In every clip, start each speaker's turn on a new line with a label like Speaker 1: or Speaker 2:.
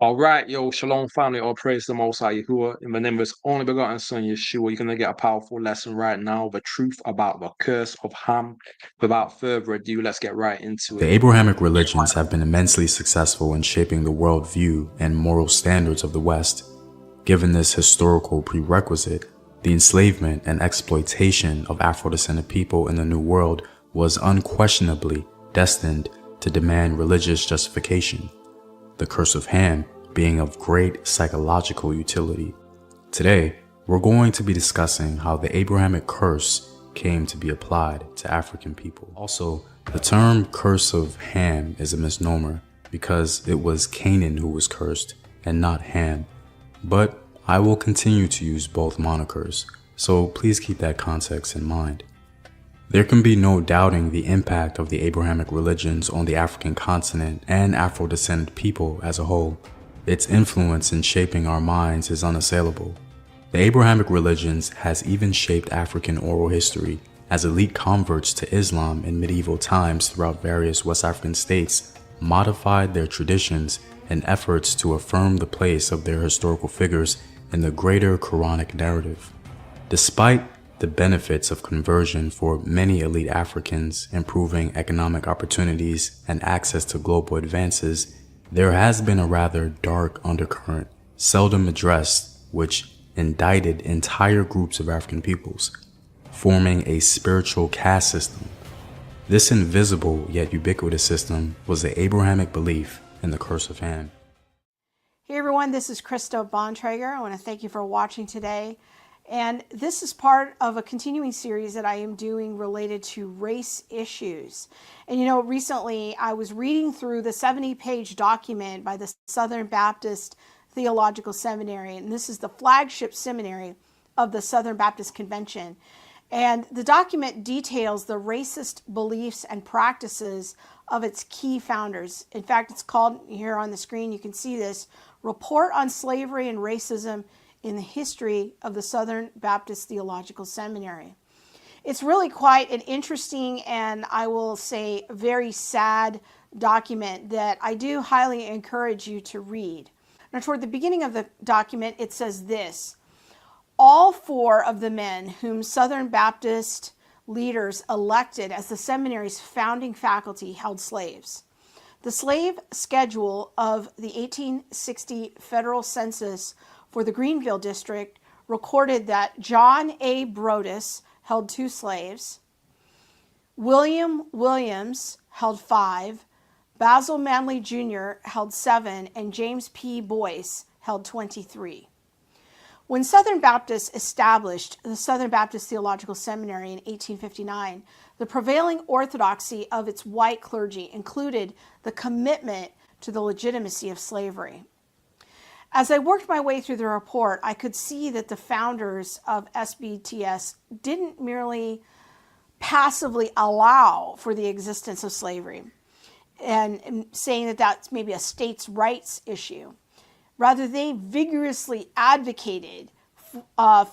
Speaker 1: All right, yo, shalom family, all praise the Most High Yahuwah. In the name of His only begotten Son, Yeshua, you're going to get a powerful lesson right now, the truth about the curse of Ham. Without further ado, let's get right into
Speaker 2: The
Speaker 1: it.
Speaker 2: Abrahamic religions have been immensely successful in shaping the worldview and moral standards of the West. Given this historical prerequisite, the enslavement and exploitation of Afro-descendant people in the New World was unquestionably destined to demand religious justification, the curse of Ham being of great psychological utility. Today, we're going to be discussing how the Abrahamic curse came to be applied to African people. Also, the term curse of Ham is a misnomer because it was Canaan who was cursed and not Ham. But I will continue to use both monikers, so please keep that context in mind. There can be no doubting the impact of the Abrahamic religions on the African continent and Afro-descendant people as a whole. Its influence in shaping our minds is unassailable. The Abrahamic religions has even shaped African oral history, as elite converts to Islam in medieval times throughout various West African states modified their traditions in efforts to affirm the place of their historical figures in the greater Quranic narrative. Despite the benefits of conversion for many elite Africans, improving economic opportunities and access to global advances, there has been a rather dark undercurrent, seldom addressed, which indicted entire groups of African peoples, forming a spiritual caste system. This invisible yet ubiquitous system was the Abrahamic belief in the curse of Ham.
Speaker 3: Hey everyone, this is Christo Bontrager. I want to thank you for watching today. And this is part of a continuing series that I am doing related to race issues. And you know, recently I was reading through the 70-page document by the Southern Baptist Theological Seminary, and this is the flagship seminary of the Southern Baptist Convention. And the document details the racist beliefs and practices of its key founders. In fact, it's called, here on the screen, you can see this, Report on Slavery and Racism in the History of the Southern Baptist Theological Seminary. It's really quite an interesting and, I will say, very sad document that I do highly encourage you to read. Now, toward the beginning of the document, it says this: all four of the men whom Southern Baptist leaders elected as the seminary's founding faculty held slaves. The slave schedule of the 1860 federal census for the Greenville district recorded that John A. Brodus held 2 slaves, William Williams held 5, Basil Manley Jr. held 7, and James P. Boyce held 23. When Southern Baptists established the Southern Baptist Theological Seminary in 1859, the prevailing orthodoxy of its white clergy included the commitment to the legitimacy of slavery. As I worked my way through the report, I could see that the founders of SBTS didn't merely passively allow for the existence of slavery and saying that that's maybe a states' rights issue. Rather, they vigorously advocated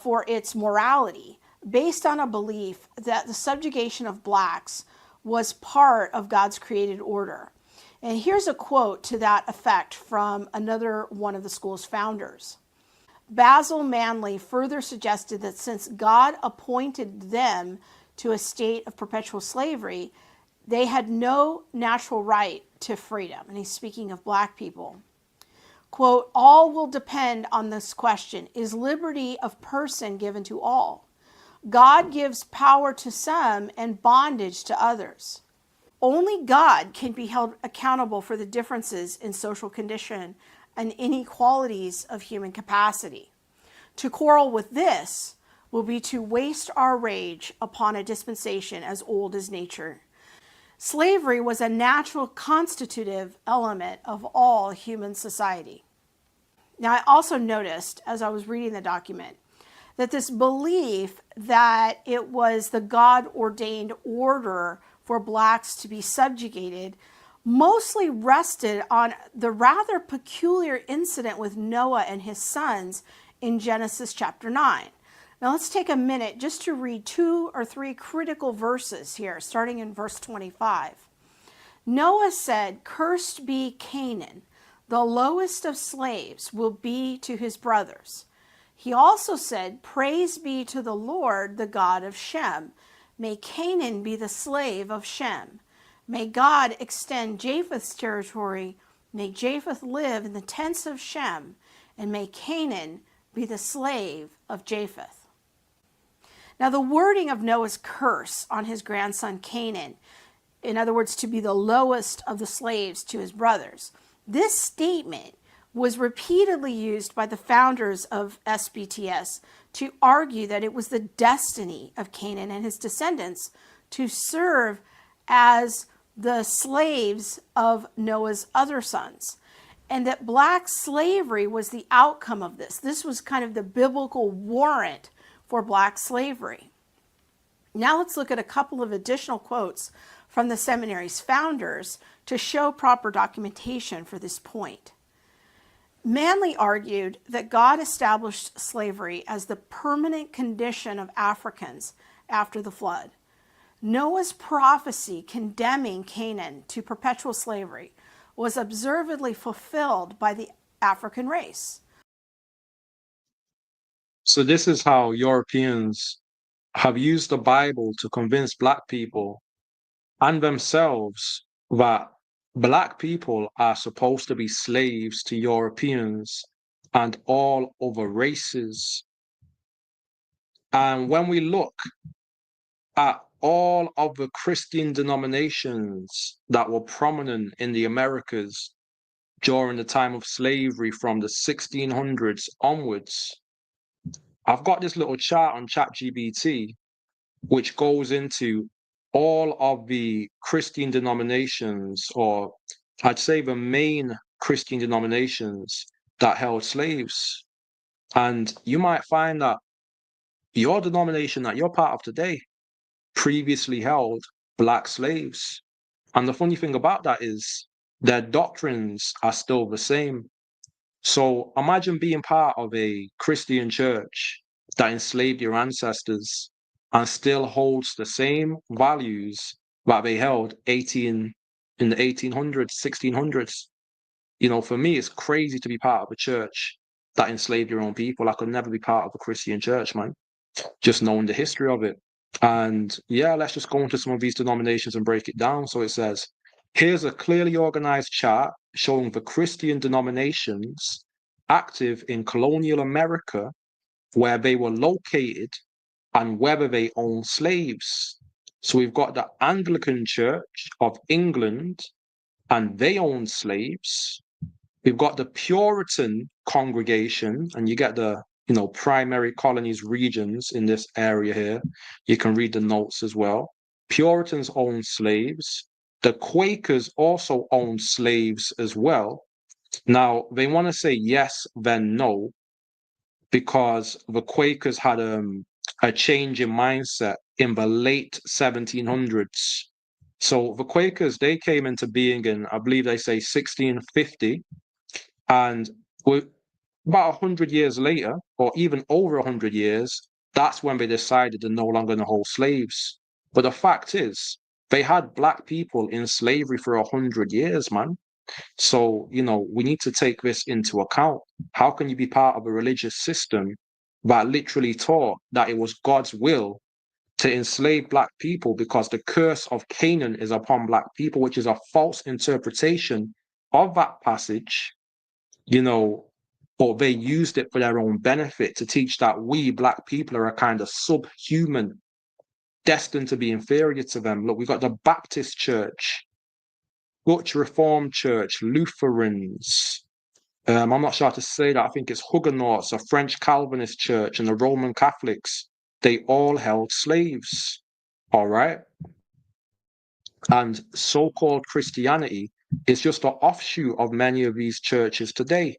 Speaker 3: for its morality based on a belief that the subjugation of blacks was part of God's created order. And here's a quote to that effect from another one of the school's founders. Basil Manley further suggested that since God appointed them to a state of perpetual slavery, they had no natural right to freedom. And he's speaking of black people. Quote, all will depend on this question: is liberty of person given to all? God gives power to some and bondage to others. Only God can be held accountable for the differences in social condition and inequalities of human capacity. To quarrel with this will be to waste our rage upon a dispensation as old as nature. Slavery was a natural constitutive element of all human society. Now, I also noticed as I was reading the document that this belief that it was the God-ordained order for blacks to be subjugated mostly rested on the rather peculiar incident with Noah and his sons in Genesis chapter 9. Now let's take a minute just to read 2 or 3 critical verses here, starting in verse 25. Noah said, "Cursed be Canaan, the lowest of slaves will be to his brothers." He also said, "Praise be to the Lord, the God of Shem. May Canaan be the slave of Shem. May God extend Japheth's territory. May Japheth live in the tents of Shem. And may Canaan be the slave of Japheth." Now, the wording of Noah's curse on his grandson Canaan, in other words, to be the lowest of the slaves to his brothers, this statement was repeatedly used by the founders of SBTS to argue that it was the destiny of Canaan and his descendants to serve as the slaves of Noah's other sons, and that black slavery was the outcome of this. This was kind of the biblical warrant for black slavery. Now let's look at a couple of additional quotes from the seminary's founders to show proper documentation for this point. Manley argued that God established slavery as the permanent condition of Africans after the flood. Noah's prophecy condemning Canaan to perpetual slavery was observedly fulfilled by the African race.
Speaker 1: So this is how Europeans have used the Bible to convince black people and themselves that black people are supposed to be slaves to Europeans and all other races. And when we look at all of the Christian denominations that were prominent in the Americas during the time of slavery from the 1600s onwards, I've got this little chart on ChatGPT which goes into all of the Christian denominations, or I'd say the main Christian denominations that held slaves. And you might find that your denomination that you're part of today previously held black slaves. And the funny thing about that is their doctrines are still the same. So imagine being part of a Christian church that enslaved your ancestors and still holds the same values that they held in the 1800s, 1600s. You know, for me, it's crazy to be part of a church that enslaved your own people. I could never be part of a Christian church, man, just knowing the history of it. And yeah, let's just go into some of these denominations and break it down. So it says, here's a clearly organized chart showing the Christian denominations active in colonial America, where they were located and whether they own slaves. So we've got the Anglican Church of England, and they own slaves. We've got the Puritan congregation, and you get the primary colonies regions in this area here. You can read the notes as well. Puritans own slaves. The Quakers also own slaves as well. Now, they want to say yes, then no, because the Quakers had a change in mindset in the late 1700s. So the Quakers, they came into being in, I believe they say 1650, and about 100 years later, or even over 100 years, that's when they decided to no longer hold slaves. But the fact is, they had black people in slavery for 100 years, man. So, we need to take this into account. How can you be part of a religious system that literally taught that it was God's will to enslave black people because the curse of Canaan is upon black people, which is a false interpretation of that passage, or they used it for their own benefit to teach that we black people are a kind of subhuman, destined to be inferior to them. Look, we've got the Baptist Church, Dutch Reformed Church, Lutherans. I'm not sure how to say that. I think it's Huguenots, a French Calvinist church, and the Roman Catholics. They all held slaves. All right. And so-called Christianity is just an offshoot of many of these churches today.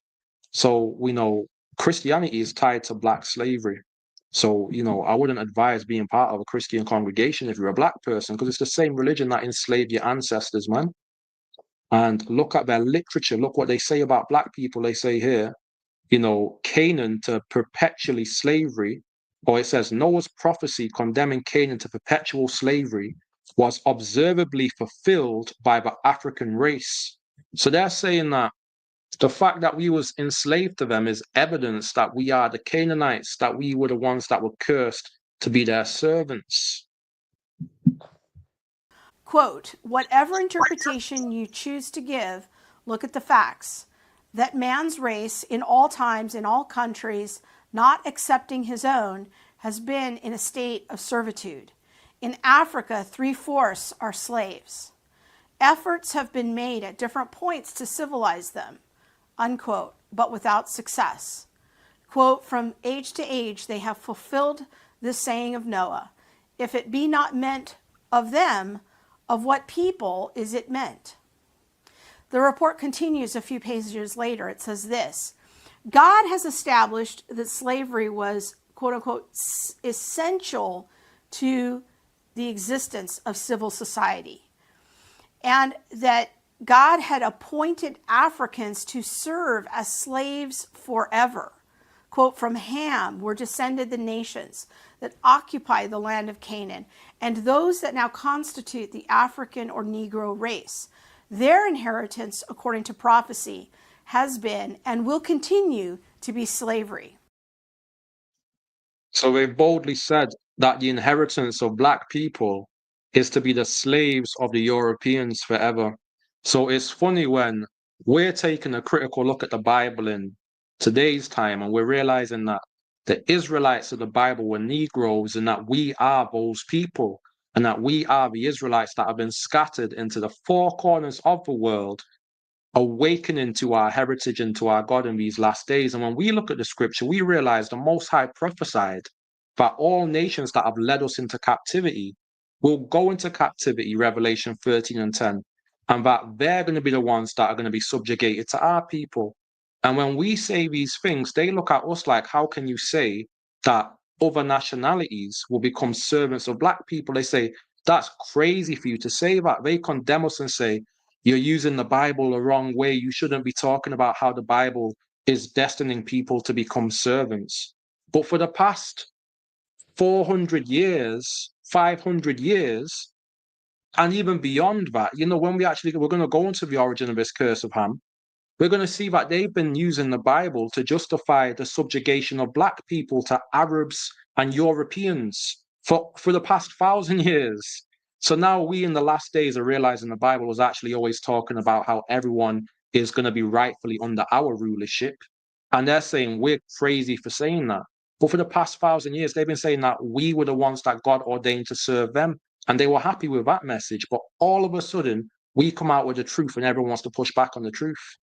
Speaker 1: So we know Christianity is tied to black slavery. So, I wouldn't advise being part of a Christian congregation if you're a black person, because it's the same religion that enslaved your ancestors, man. And look at their literature. Look what they say about black people. They say here, Canaan to perpetually slavery, or it says Noah's prophecy condemning Canaan to perpetual slavery was observably fulfilled by the African race. So they're saying that the fact that we was enslaved to them is evidence that we are the Canaanites, that we were the ones that were cursed to be their servants.
Speaker 3: Quote, whatever interpretation you choose to give, look at the facts. That man's race in all times, in all countries, not excepting his own, has been in a state of servitude. In Africa, 3/4 are slaves. Efforts have been made at different points to civilize them, unquote, but without success. Quote, from age to age they have fulfilled this saying of Noah, if it be not meant of them, of what people is it meant? The report continues a few pages later. It says this, God has established that slavery was, quote unquote, essential to the existence of civil society, and that God had appointed Africans to serve as slaves forever. Quote, from Ham were descended the nations that occupy the land of Canaan, and those that now constitute the African or Negro race. Their inheritance, according to prophecy, has been and will continue to be slavery.
Speaker 1: So they boldly said that the inheritance of black people is to be the slaves of the Europeans forever. So it's funny when we're taking a critical look at the Bible in today's time and we're realizing that the Israelites of the Bible were Negroes and that we are those people and that we are the Israelites that have been scattered into the four corners of the world, awakening to our heritage and to our God in these last days. And when we look at the scripture, we realize the Most High prophesied that all nations that have led us into captivity will go into captivity, Revelation 13 and 10, and that they're going to be the ones that are going to be subjugated to our people. And when we say these things, they look at us like, how can you say that other nationalities will become servants of black people? They say, that's crazy for you to say that. They condemn us and say, you're using the Bible the wrong way. You shouldn't be talking about how the Bible is destining people to become servants. But for the past 400 years, 500 years, and even beyond that, when we're going to go into the origin of this curse of Ham, we're going to see that they've been using the Bible to justify the subjugation of black people to Arabs and Europeans for the past 1,000 years. So now we in the last days are realizing the Bible was actually always talking about how everyone is going to be rightfully under our rulership. And they're saying we're crazy for saying that. But for the past 1,000 years, they've been saying that we were the ones that God ordained to serve them. And they were happy with that message. But all of a sudden, we come out with the truth and everyone wants to push back on the truth.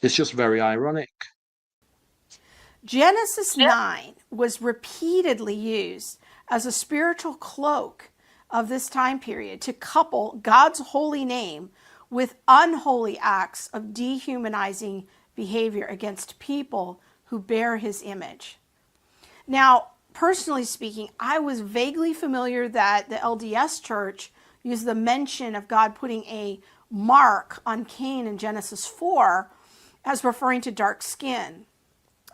Speaker 1: It's just very ironic.
Speaker 3: Genesis 9 was repeatedly used as a spiritual cloak of this time period to couple God's holy name with unholy acts of dehumanizing behavior against people who bear his image. Now, personally speaking, I was vaguely familiar that the LDS Church used the mention of God putting a mark on Cain in Genesis 4 as referring to dark skin,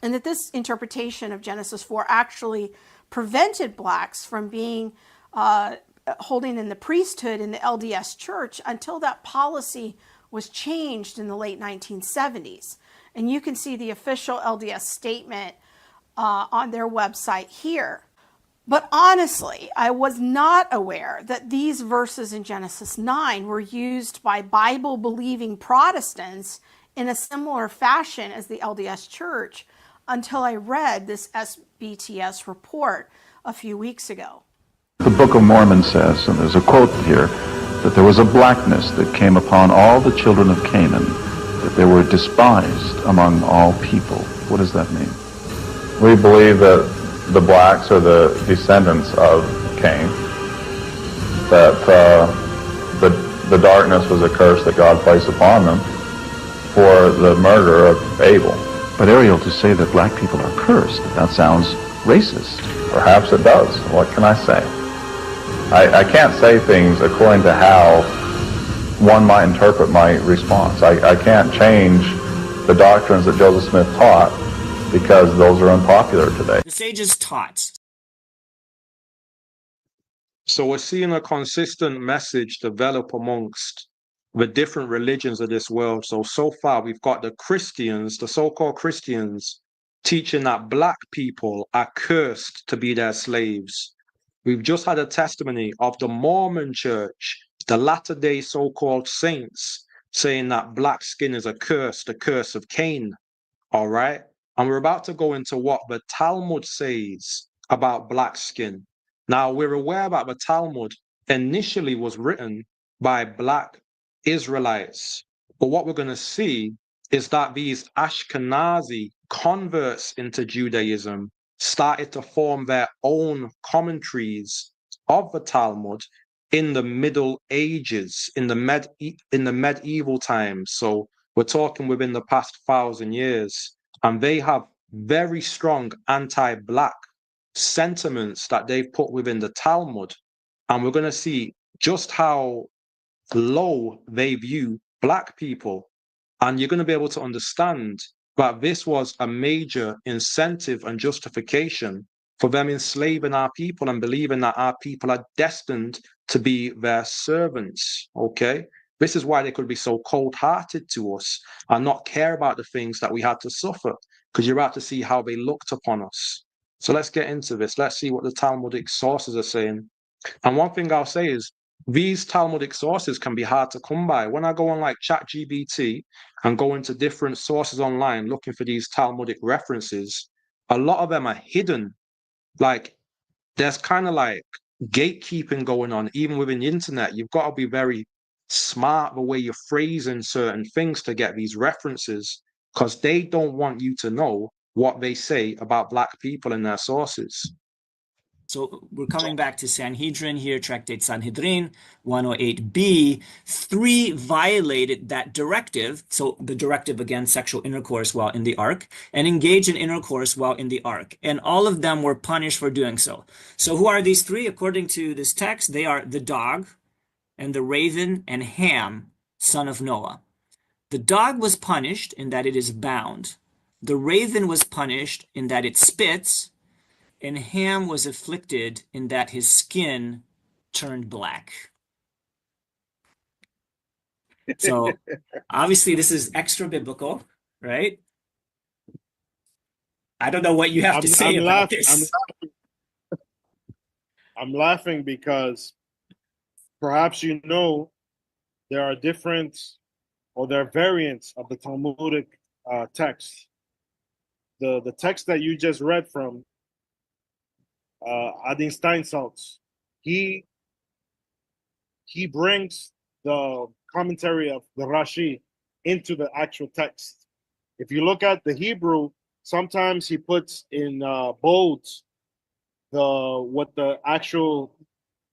Speaker 3: and that this interpretation of Genesis 4 actually prevented blacks from being holding in the priesthood in the LDS Church until that policy was changed in the late 1970s. And you can see the official LDS statement on their website here. But honestly, I was not aware that these verses in Genesis 9 were used by Bible-believing Protestants in a similar fashion as the LDS Church until I read this SBTS report a few weeks ago.
Speaker 4: The Book of Mormon says, and there's a quote here, that there was a blackness that came upon all the children of Canaan, that they were despised among all people. What does that mean?
Speaker 5: We believe that the blacks are the descendants of Cain, that the the darkness was a curse that God placed upon them for the murder of Abel.
Speaker 4: But Ariel, to say that black people are cursed, that sounds racist.
Speaker 5: Perhaps it does. What can I say? I can't say things according to how one might interpret my response. I can't change the doctrines that Joseph Smith taught because those are unpopular today.
Speaker 6: The sages taught.
Speaker 1: So we're seeing a consistent message develop amongst the different religions of this world. So far we've got the Christians, the so-called Christians, teaching that black people are cursed to be their slaves. We've just had a testimony of the Mormon church, the latter-day so-called saints, saying that black skin is a curse, the curse of Cain. All right? And we're about to go into what the Talmud says about black skin. Now, we're aware that the Talmud initially was written by black Israelites. But what we're going to see is that these Ashkenazi converts into Judaism started to form their own commentaries of the Talmud in the Middle Ages, in the medieval times. So we're talking within the past 1,000 years, and they have very strong anti-black sentiments that they've put within the Talmud. And we're going to see just how low they view black people. And you're going to be able to understand that this was a major incentive and justification for them enslaving our people and believing that our people are destined to be their servants. Okay? This is why they could be so cold-hearted to us and not care about the things that we had to suffer, because you're about to see how they looked upon us. So let's get into this. Let's see what the Talmudic sources are saying. And one thing I'll say is these Talmudic sources can be hard to come by. When I go on like ChatGPT and go into different sources online looking for these Talmudic references, a lot of them are hidden. Like there's kind of like gatekeeping going on, even within the internet. You've got to be very smart the way you're phrasing certain things to get these references, because they don't want you to know what they say about black people in their sources.
Speaker 6: So we're coming back to Sanhedrin here, Tractate Sanhedrin 108b. 3 violated that directive, so the directive against sexual intercourse while in the ark, and engaged in intercourse while in the ark. And all of them were punished for doing so. So who are these 3? According to this text, they are the dog and the raven and Ham, son of Noah. The dog was punished in that it is bound. The raven was punished in that it spits. And Ham was afflicted in that his skin turned black. So obviously this is extra biblical, right? I don't know what you have to say about this.
Speaker 7: I'm laughing because perhaps you know there are different, or there are variants of the Talmudic text. The text that you just read from Adin Steinsaltz, he brings the commentary of the Rashi into the actual text. If you look at the Hebrew, sometimes he puts in bolds what the actual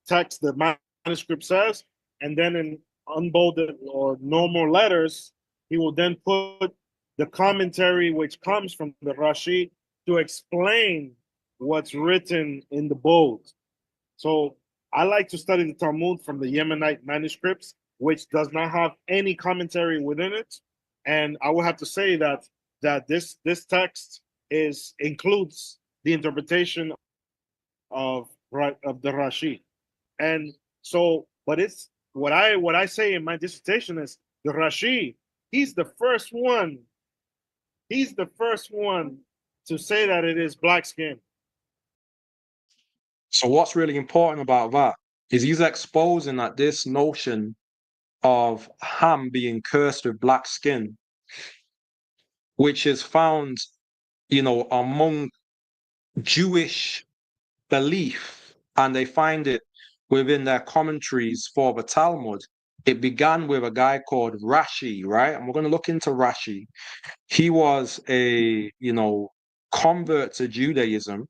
Speaker 7: text, the manuscript says, and then in unbolded or normal letters, he will then put the commentary which comes from the Rashi to explain what's written in the bold. So I like to study the Talmud from the Yemenite manuscripts, which does not have any commentary within it. And I will have to say that this text includes the interpretation of the Rashi. And so, but it's what I say in my dissertation is the Rashi, he's the first one to say that it is black skin.
Speaker 1: So what's really important about that is he's exposing that this notion of Ham being cursed with black skin, which is found, among Jewish belief, and they find it within their commentaries for the Talmud. It began with a guy called Rashi, right? And we're going to look into Rashi. He was a, convert to Judaism,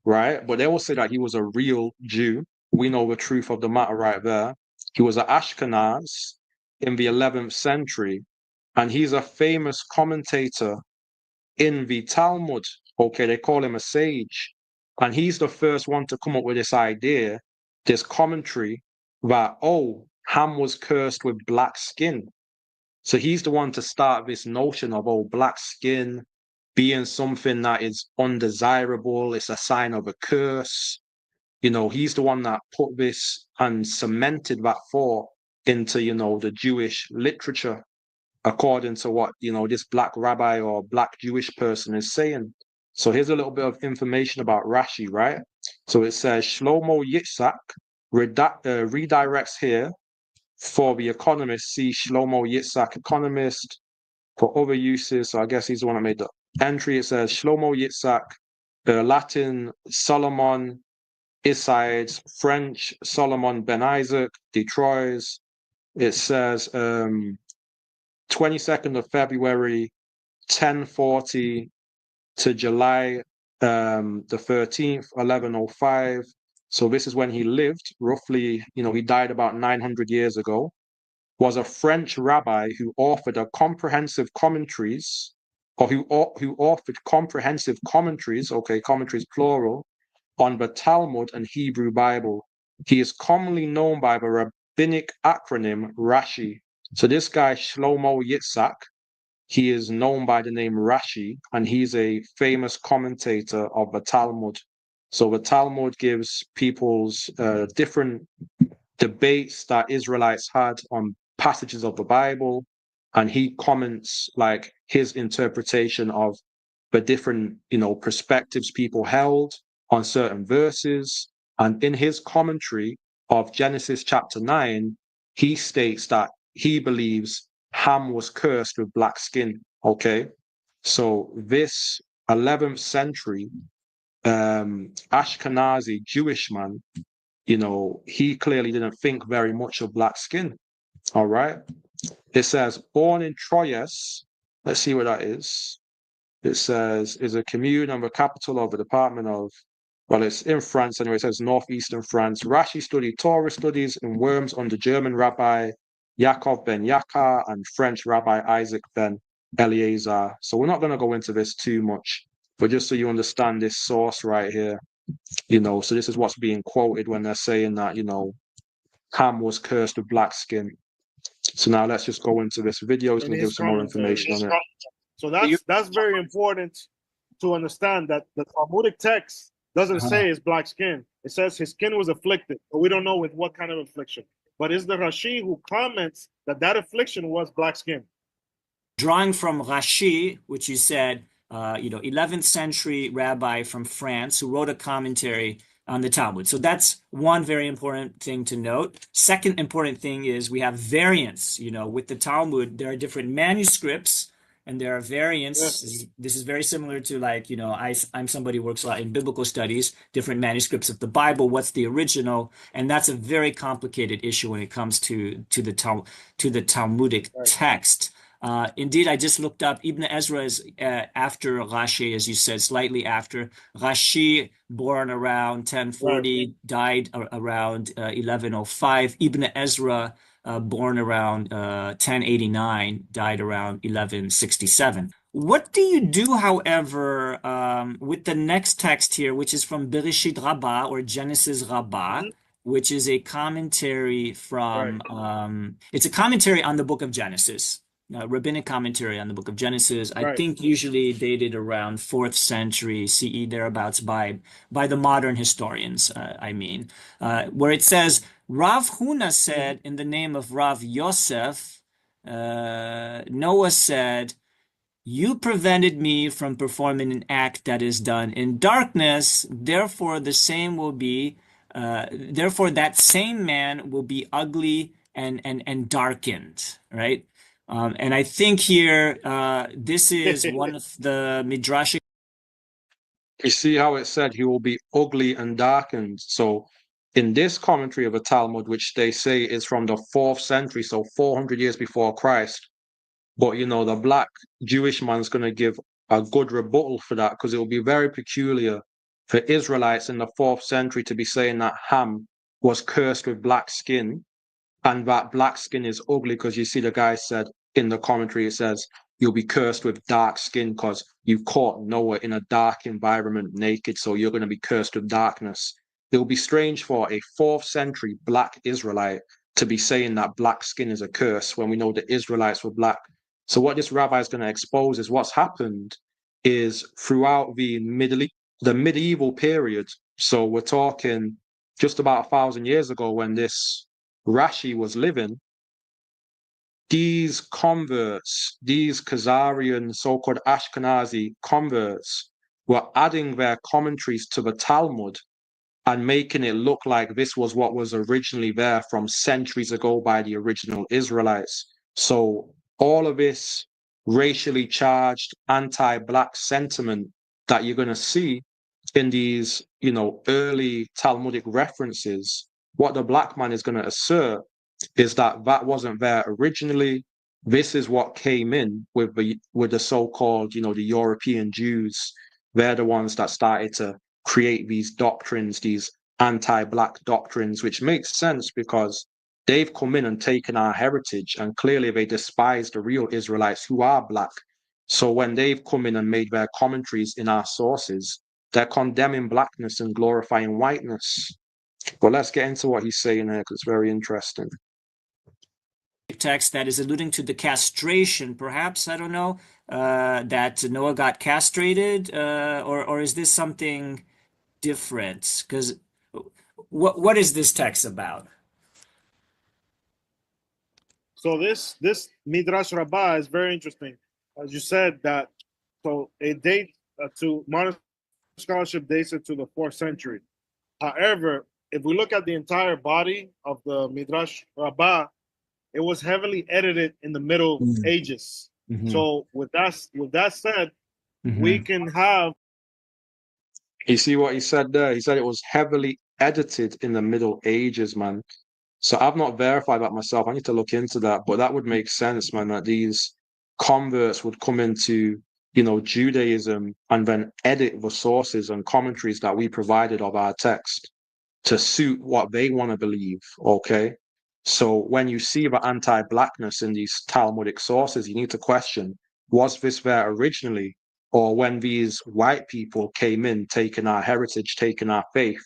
Speaker 1: right? But they will say that he was a real Jew. We know the truth of the matter right there. He was an Ashkenaz in the 11th century, and he's a famous commentator in the Talmud. Okay, they call him a sage. And he's the first one to come up with this idea, this commentary, that, oh, Ham was cursed with black skin. So he's the one to start this notion of, oh, black skin being something that is undesirable, it's a sign of a curse. You know, he's the one that put this and cemented that thought into, you know, the Jewish literature, according to what, you know, this black rabbi or black Jewish person is saying. So here's a little bit of information about Rashi, right? So it says Shlomo Yitzhak redirects here for the economist. See Shlomo Yitzhak, economist, for other uses. So I guess he's the one that made the entry. It says Shlomo Yitzhak, Latin Solomon Isides, French Solomon Ben Isaac, Detroit. It says 22nd of February, 1040 to July the 13th, 1105. So this is when he lived, roughly, you know, he died about 900 years ago, was a French rabbi who authored a comprehensive commentaries, or who authored comprehensive commentaries, okay, commentaries plural, on the Talmud and Hebrew Bible. He is commonly known by the rabbinic acronym Rashi. So this guy, Shlomo Yitzhak, he is known by the name Rashi, and he's a famous commentator of the Talmud. So the Talmud gives people's different debates that Israelites had on passages of the Bible, and he comments like his interpretation of the different, you know, perspectives people held on certain verses. And in his commentary of Genesis chapter 9, he states that he believes Ham was cursed with black skin. Okay, so this 11th century Ashkenazi Jewish man, you know, he clearly didn't think very much of black skin. All right. It says, born in Troyes. Let's see what that is. It says, is a commune and the capital of the department of, well, it's in France anyway. It says northeastern France. Rashi studied Torah studies in Worms under German Rabbi Yaakov ben Yakar and French Rabbi Isaac ben Eleazar. So we're not going to go into this too much, but just so you understand this source right here, you know, so this is what's being quoted when they're saying that, you know, Ham was cursed with black skin. So now let's just go into this video. It's going to give some more information on it.
Speaker 7: So that's very important to understand, that the Talmudic text doesn't say it's black skin. It says his skin was afflicted, but we don't know with what kind of affliction. But it's the Rashi who comments that that affliction was black skin.
Speaker 6: Drawing from Rashi, which you said, 11th century rabbi from France who wrote a commentary on the Talmud. So that's one very important thing to note. Second important thing is we have variants. You know, with the Talmud, there are different manuscripts and there are variants. Yes. This is very similar to, like, you know, I'm somebody who works a lot in biblical studies, different manuscripts of the Bible, what's the original, and that's a very complicated issue when it comes to the Talmudic text. Indeed, I just looked up, Ibn Ezra is after Rashi, as you said, slightly after. Rashi, born around 1040, died around 1105. Ibn Ezra, born around 1089, died around 1167. What do you do, however, with the next text here, which is from Bereshit Rabbah, or Genesis Rabbah, which is a commentary from, it's a commentary on the book of Genesis. Rabbinic commentary on the book of Genesis, I think usually dated around 4th century CE, thereabouts, by the modern historians, where it says, Rav Huna said, in the name of Rav Yosef, Noah said, you prevented me from performing an act that is done in darkness, therefore the same will be, therefore that same man will be ugly and darkened, right? And I think here, this is one of the midrashic.
Speaker 1: You see how it said he will be ugly and darkened. So in this commentary of the Talmud, which they say is from the 4th century, so 400 years before Christ, but, you know, the black Jewish man's going to give a good rebuttal for that, because it will be very peculiar for Israelites in the 4th century to be saying that Ham was cursed with black skin, and that black skin is ugly because you see the guy said in the commentary, it says, you'll be cursed with dark skin because you caught Noah in a dark environment naked, so you're going to be cursed with darkness. It will be strange for a 4th century black Israelite to be saying that black skin is a curse when we know the Israelites were black. So what this rabbi is going to expose is what's happened is throughout the medieval period. So we're talking just about 1,000 years ago when this Rashi was living, these converts, these Khazarian, so-called Ashkenazi converts, were adding their commentaries to the Talmud and making it look like this was what was originally there from centuries ago by the original Israelites. So all of this racially charged anti-black sentiment that you're going to see in these, early Talmudic references, what the black man is going to assert is that that wasn't there originally. This is what came in with the so-called, the European Jews. They're the ones that started to create these doctrines, these anti-black doctrines, which makes sense because they've come in and taken our heritage, and clearly they despise the real Israelites who are black. So when they've come in and made their commentaries in our sources, they're condemning blackness and glorifying whiteness. But let's get into what he's saying here because it's very interesting.
Speaker 6: Text that is alluding to the castration, perhaps, I don't know, that Noah got castrated, or is this something different? Because what is this text about?
Speaker 7: So this Midrash Rabbah is very interesting. As you said, that so it dates to modern scholarship dates it to the 4th century. However, if we look at the entire body of the Midrash Rabbah, it was heavily edited in the Middle Ages. So with that said, we can have.
Speaker 1: You see what he said there? He said it was heavily edited in the Middle Ages, man. So I've not verified that myself. I need to look into that, but that would make sense, man, that these converts would come into, Judaism and then edit the sources and commentaries that we provided of our text to suit what they want to believe, okay? So when you see the anti-blackness in these Talmudic sources, you need to question, was this there originally? Or when these white people came in, taking our heritage, taking our faith,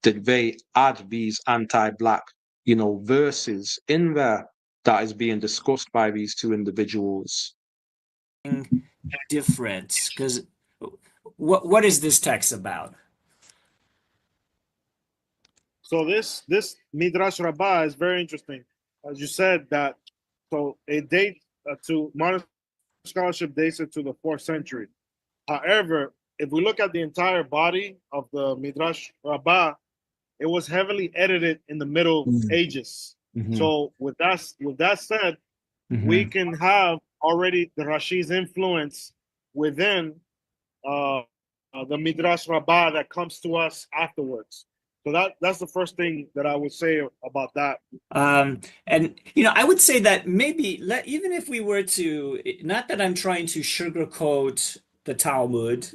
Speaker 1: did they add these anti-black, verses in there that is being discussed by these two individuals?
Speaker 6: Different, because what is this text about?
Speaker 7: So this Midrash Rabbah is very interesting. As you said, that so it dates to modern scholarship dates it to the 4th century. However, if we look at the entire body of the Midrash Rabbah, it was heavily edited in the Middle Ages. So with that said, we can have already the Rashi's influence within the Midrash Rabbah that comes to us afterwards. So that's the first thing that I would say about that.
Speaker 6: And I would say that maybe even if we were to, not that I'm trying to sugarcoat the Talmud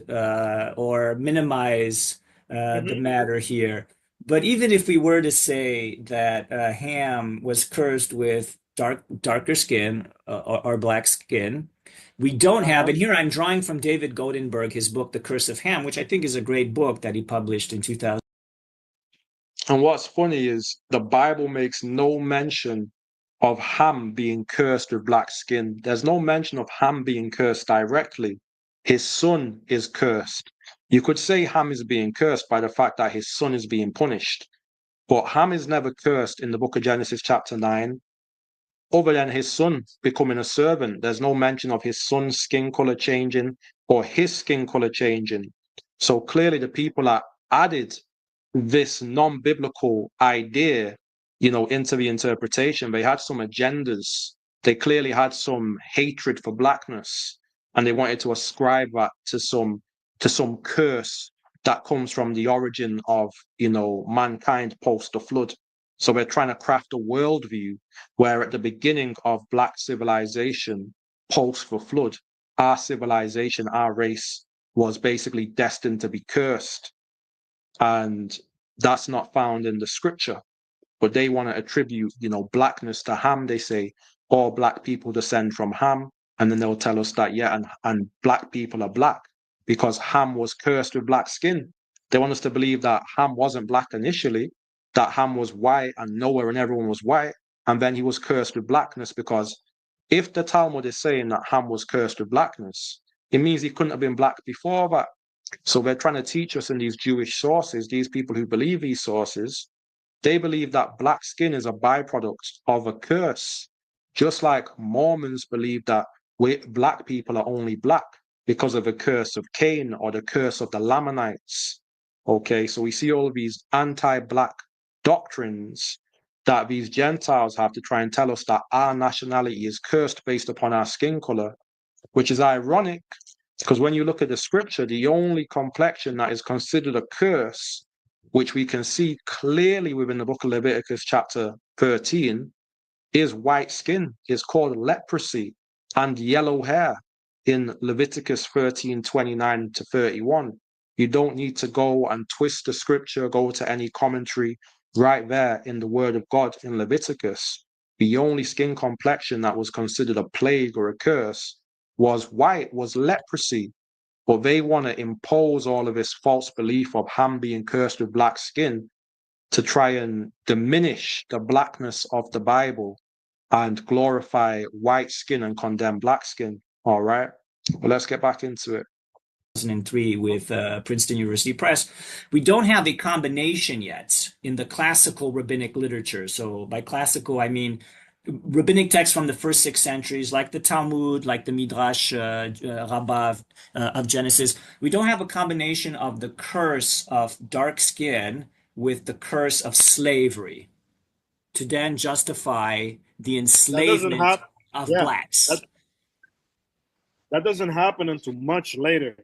Speaker 6: or minimize the matter here, but even if we were to say that Ham was cursed with darker skin or black skin, we don't have, and here I'm drawing from David Goldenberg, his book, The Curse of Ham, which I think is a great book that he published in 2000.
Speaker 1: And what's funny is the Bible makes no mention of Ham being cursed with black skin. There's no mention of Ham being cursed directly. His son is cursed. You could say Ham is being cursed by the fact that his son is being punished. But Ham is never cursed in the book of Genesis chapter 9, other than his son becoming a servant. There's no mention of his son's skin color changing or his skin color changing. So clearly the people that added this non-biblical idea, into the interpretation, they had some agendas. They clearly had some hatred for blackness, and they wanted to ascribe that to some curse that comes from the origin of, mankind post the flood. So they're trying to craft a worldview where at the beginning of black civilization, post the flood, our civilization, our race was basically destined to be cursed. And that's not found in the scripture. but they want to attribute, blackness to Ham. They say all black people descend from Ham, and then they'll tell us that, yeah, and black people are black because Ham was cursed with black skin. They want us to believe that Ham wasn't black initially, that Ham was white and Noah and everyone was white, and then he was cursed with blackness, because if the Talmud is saying that Ham was cursed with blackness, it means he couldn't have been black before that. So they're trying to teach us in these Jewish sources, these people who believe these sources, they believe that black skin is a byproduct of a curse, just like Mormons believe that black people are only black because of the curse of Cain or the curse of the Lamanites. Okay, so we see all of these anti-black doctrines that these Gentiles have to try and tell us that our nationality is cursed based upon our skin color, which is ironic because when you look at the scripture, the only complexion that is considered a curse, which we can see clearly within the book of Leviticus chapter 13, is white skin. It's called leprosy, and yellow hair in Leviticus 13:29 to 31. You don't need to go and twist the scripture, go to any commentary. Right there in the word of God in Leviticus, the only skin complexion that was considered a plague or a curse was white, was leprosy. But they want to impose all of this false belief of Ham being cursed with black skin to try and diminish the blackness of the Bible and glorify white skin and condemn black skin. All right. Well, let's get back into it.
Speaker 6: 2003 with Princeton University Press, we don't have a combination yet in the classical rabbinic literature. So by classical, I mean rabbinic texts from the first 6 centuries, like the Talmud, like the Midrash Rabbah of Genesis. We don't have a combination of the curse of dark skin with the curse of slavery to then justify the enslavement of blacks.
Speaker 7: That doesn't happen until much later.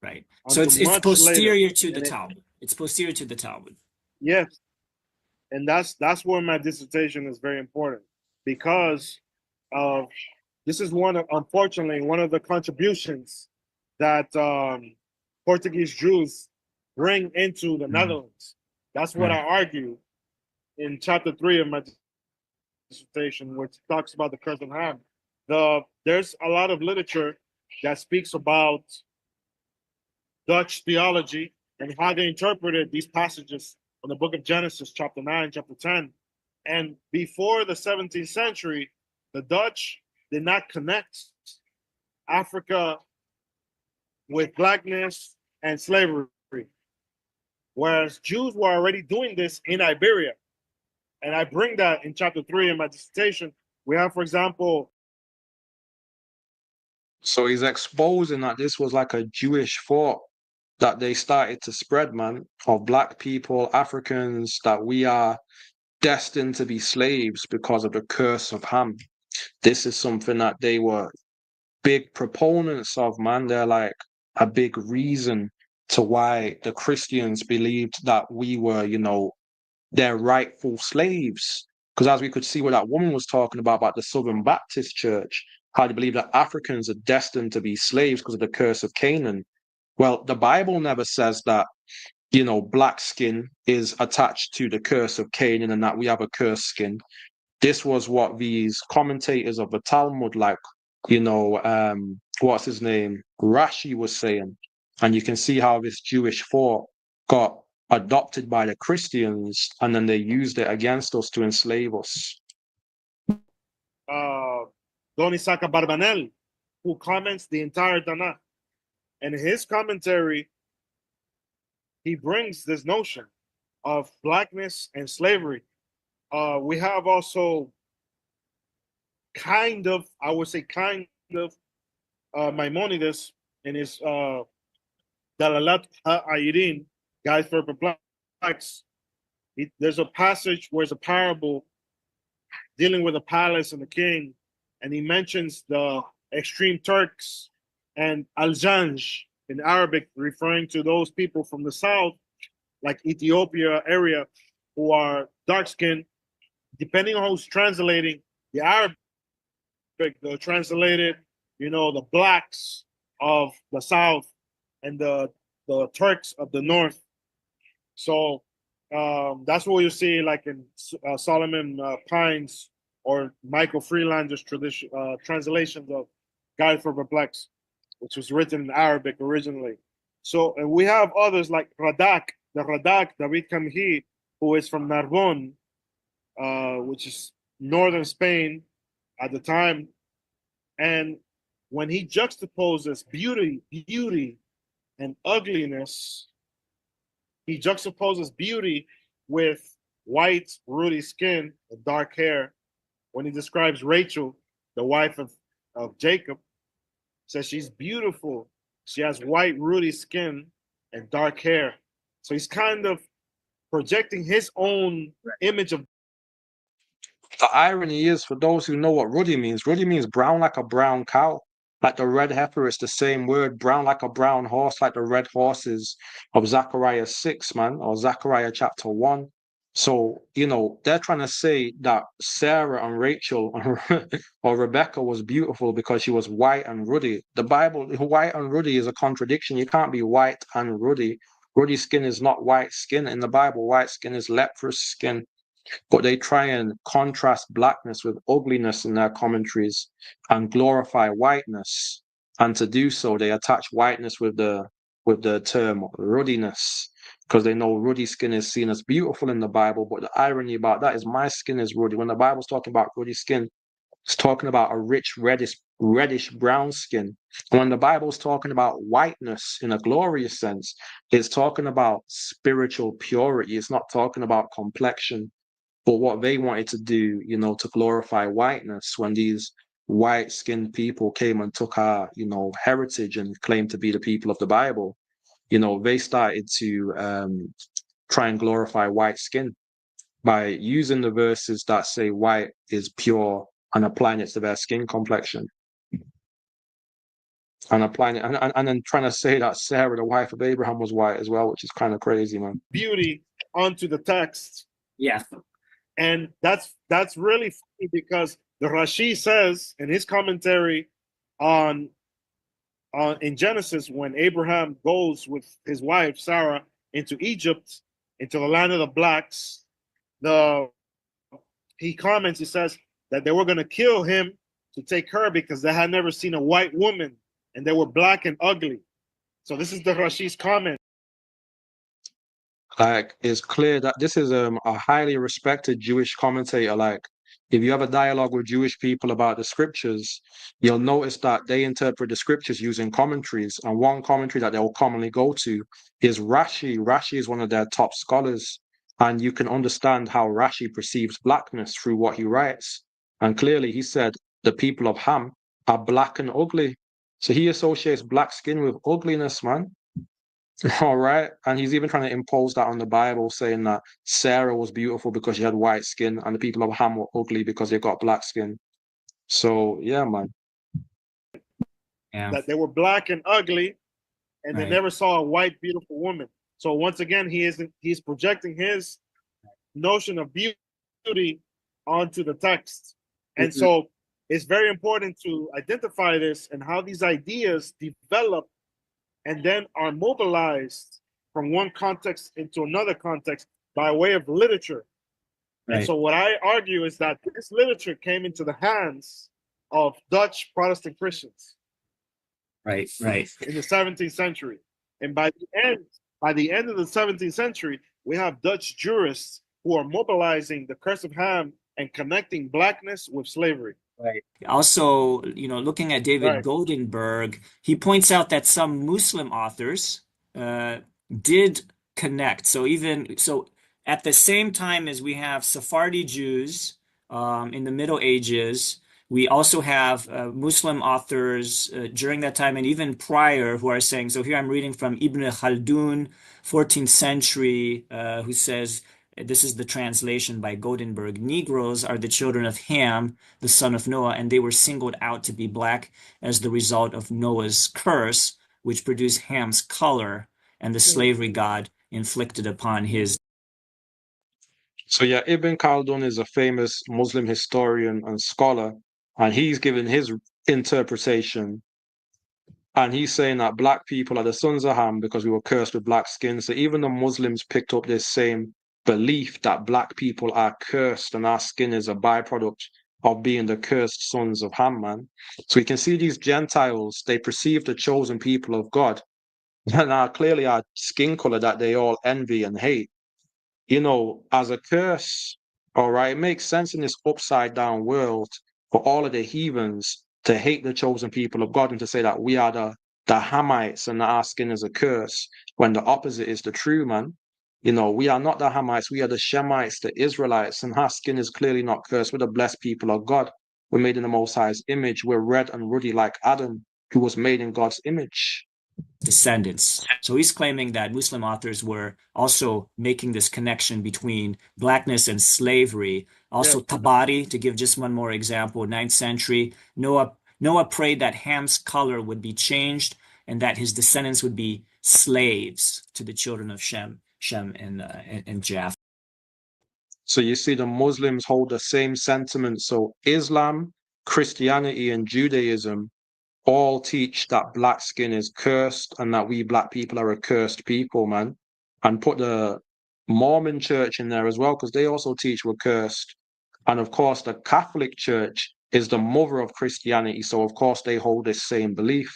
Speaker 6: Right. So it's posterior to the Talmud. It's posterior to the Talmud.
Speaker 7: Yes. And that's where my dissertation is very important, because this is unfortunately, one of the contributions that Portuguese Jews bring into the Netherlands. That's what I argue in chapter 3 of my dissertation, which talks about the curse of Ham. There's a lot of literature that speaks about Dutch theology and how they interpreted these passages from the book of Genesis, chapter 9, chapter 10. And before the 17th century, the Dutch did not connect Africa with blackness and slavery, whereas Jews were already doing this in Iberia. And I bring that in chapter 3 in my dissertation. We have, for example...
Speaker 1: So he's exposing that this was like a Jewish thought that they started to spread, man, of black people, Africans, that we are destined to be slaves because of the curse of Ham. This is something that they were big proponents of, man. They're like a big reason to why the Christians believed that we were, their rightful slaves. Because as we could see what that woman was talking about the Southern Baptist Church, how they believe that Africans are destined to be slaves because of the curse of Canaan. Well, the Bible never says that, black skin is attached to the curse of Canaan and that we have a cursed skin. This was what these commentators of the Talmud, like, what's his name? Rashi was saying. And you can see how this Jewish thought got adopted by the Christians, and then they used it against us to enslave us.
Speaker 7: Don Isaac Barbanel, who comments the entire Tanakh. And in his commentary, he brings this notion of blackness and slavery. We have also Maimonides in his Dalalat Ha'ayrin, Guide for Perplexed. There's a passage where it's a parable dealing with a palace and the king, and he mentions the extreme Turks and Aljanj in Arabic, referring to those people from the south, like Ethiopia area, who are dark-skinned. Depending on who's translating the Arabic, they're translated, the blacks of the south and the Turks of the north. So That's what you see like in Solomon Pines or Michael Freelander's translations of Guide for Perplexed, which was written in Arabic originally. So, and we have others like Radak, David Kamhi, who is from Narbonne, which is northern Spain at the time. And when he juxtaposes beauty and ugliness, he juxtaposes beauty with white, ruddy skin and dark hair. When he describes Rachel, the wife of Jacob, says she's beautiful. She has white, ruddy skin and dark hair. So he's kind of projecting his own image of.
Speaker 1: The irony is, for those who know what ruddy means brown like a brown cow. Like the red heifer, it's the same word, brown like a brown horse, like the red horses of Zechariah 6, man, or Zechariah chapter 1. So, they're trying to say that Sarah and Rachel or Rebecca was beautiful because she was white and ruddy. The Bible, white and ruddy is a contradiction. You can't be white and ruddy. Ruddy skin is not white skin. In the Bible, white skin is leprous skin. But they try and contrast blackness with ugliness in their commentaries and glorify whiteness. And to do so, they attach whiteness with the term ruddiness, because they know ruddy skin is seen as beautiful in the Bible. But the irony about that is my skin is ruddy. When the Bible's talking about ruddy skin, it's talking about a rich reddish brown skin. And when the Bible's talking about whiteness in a glorious sense, it's talking about spiritual purity. It's not talking about complexion. But what they wanted to do, to glorify whiteness, when these white-skinned people came and took our, heritage and claimed to be the people of the Bible, they started to try and glorify white skin by using the verses that say white is pure and applying it to their skin complexion. And applying it, and then trying to say that Sarah, the wife of Abraham, was white as well, which is kind of crazy, man.
Speaker 7: Beauty onto the text.
Speaker 6: Yeah.
Speaker 7: And that's really funny because the Rashi says in his commentary on in Genesis, when Abraham goes with his wife Sarah into Egypt, into the land of the blacks, he says that they were going to kill him to take her because they had never seen a white woman and they were black and ugly. So this is the Rashi's comment.
Speaker 1: Like, it's clear that this is a highly respected Jewish commentator. Like, if you have a dialogue with Jewish people about the scriptures, you'll notice that they interpret the scriptures using commentaries. And one commentary that they'll commonly go to is Rashi. Rashi is one of their top scholars. And you can understand how Rashi perceives blackness through what he writes. And clearly he said the people of Ham are black and ugly. So he associates black skin with ugliness, man. All right. And he's even trying to impose that on the Bible, saying that Sarah was beautiful because she had white skin and the people of Ham were ugly because they got black skin. So, yeah, man.
Speaker 6: Yeah.
Speaker 7: That they were black and ugly and
Speaker 6: Right.
Speaker 7: they never saw a white, beautiful woman. So once again, he's projecting his notion of beauty onto the text. And so it's very important to identify this and how these ideas develop and then are mobilized from one context into another context by way of literature.
Speaker 6: Right.
Speaker 7: And so what I argue is that this literature came into the hands of Dutch Protestant Christians.
Speaker 6: Right.
Speaker 7: In the 17th century. And by the end of the 17th century, we have Dutch jurists who are mobilizing the curse of Ham and connecting blackness with slavery.
Speaker 6: Right. Also, looking at David
Speaker 7: Right.
Speaker 6: Goldenberg, he points out that some Muslim authors did connect. So at the same time as we have Sephardi Jews in the Middle Ages, we also have Muslim authors during that time and even prior who are saying, so here I'm reading from Ibn Khaldun, 14th century, who says, this is the translation by Goldenberg, Negroes are the children of Ham, the son of Noah, and they were singled out to be black as the result of Noah's curse, which produced Ham's color and the slavery god inflicted upon his.
Speaker 1: So, yeah, Ibn Khaldun is a famous Muslim historian and scholar, and he's given his interpretation. And he's saying that black people are the sons of Ham because we were cursed with black skin. So even the Muslims picked up this same belief that black people are cursed and our skin is a byproduct of being the cursed sons of Ham, man. So we can see these Gentiles, they perceive the chosen people of God, and are clearly our skin color that they all envy and hate, as a curse. All right, it makes sense in this upside down world for all of the heathens to hate the chosen people of God and to say that we are the Hamites and that our skin is a curse, when the opposite is the true, man. We are not the Hamites, we are the Shemites, the Israelites, and our skin is clearly not cursed. We're the blessed people of God. We're made in the Most High's image. We're red and ruddy like Adam, who was made in God's image.
Speaker 6: Descendants. So he's claiming that Muslim authors were also making this connection between blackness and slavery. Also, Tabari, to give just one more example, 9th century, Noah prayed that Ham's color would be changed and that his descendants would be slaves to the children of Shem and Japheth.
Speaker 1: So you see, the Muslims hold the same sentiment. So Islam, Christianity, and Judaism all teach that black skin is cursed and that we black people are a cursed people, man. And put the Mormon church in there as well, because they also teach we're cursed. And of course, the Catholic Church is the mother of Christianity. So of course, they hold this same belief.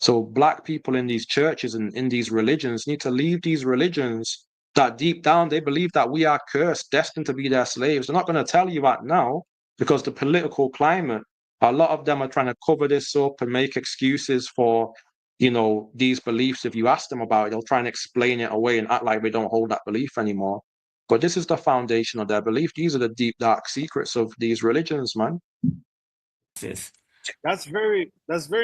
Speaker 1: So black people in these churches and in these religions need to leave these religions that deep down they believe that we are cursed, destined to be their slaves. They're not going to tell you that now because the political climate, a lot of them are trying to cover this up and make excuses for, these beliefs. If you ask them about it, they'll try and explain it away and act like they don't hold that belief anymore. But this is the foundation of their belief. These are the deep, dark secrets of these religions, man.
Speaker 7: That's very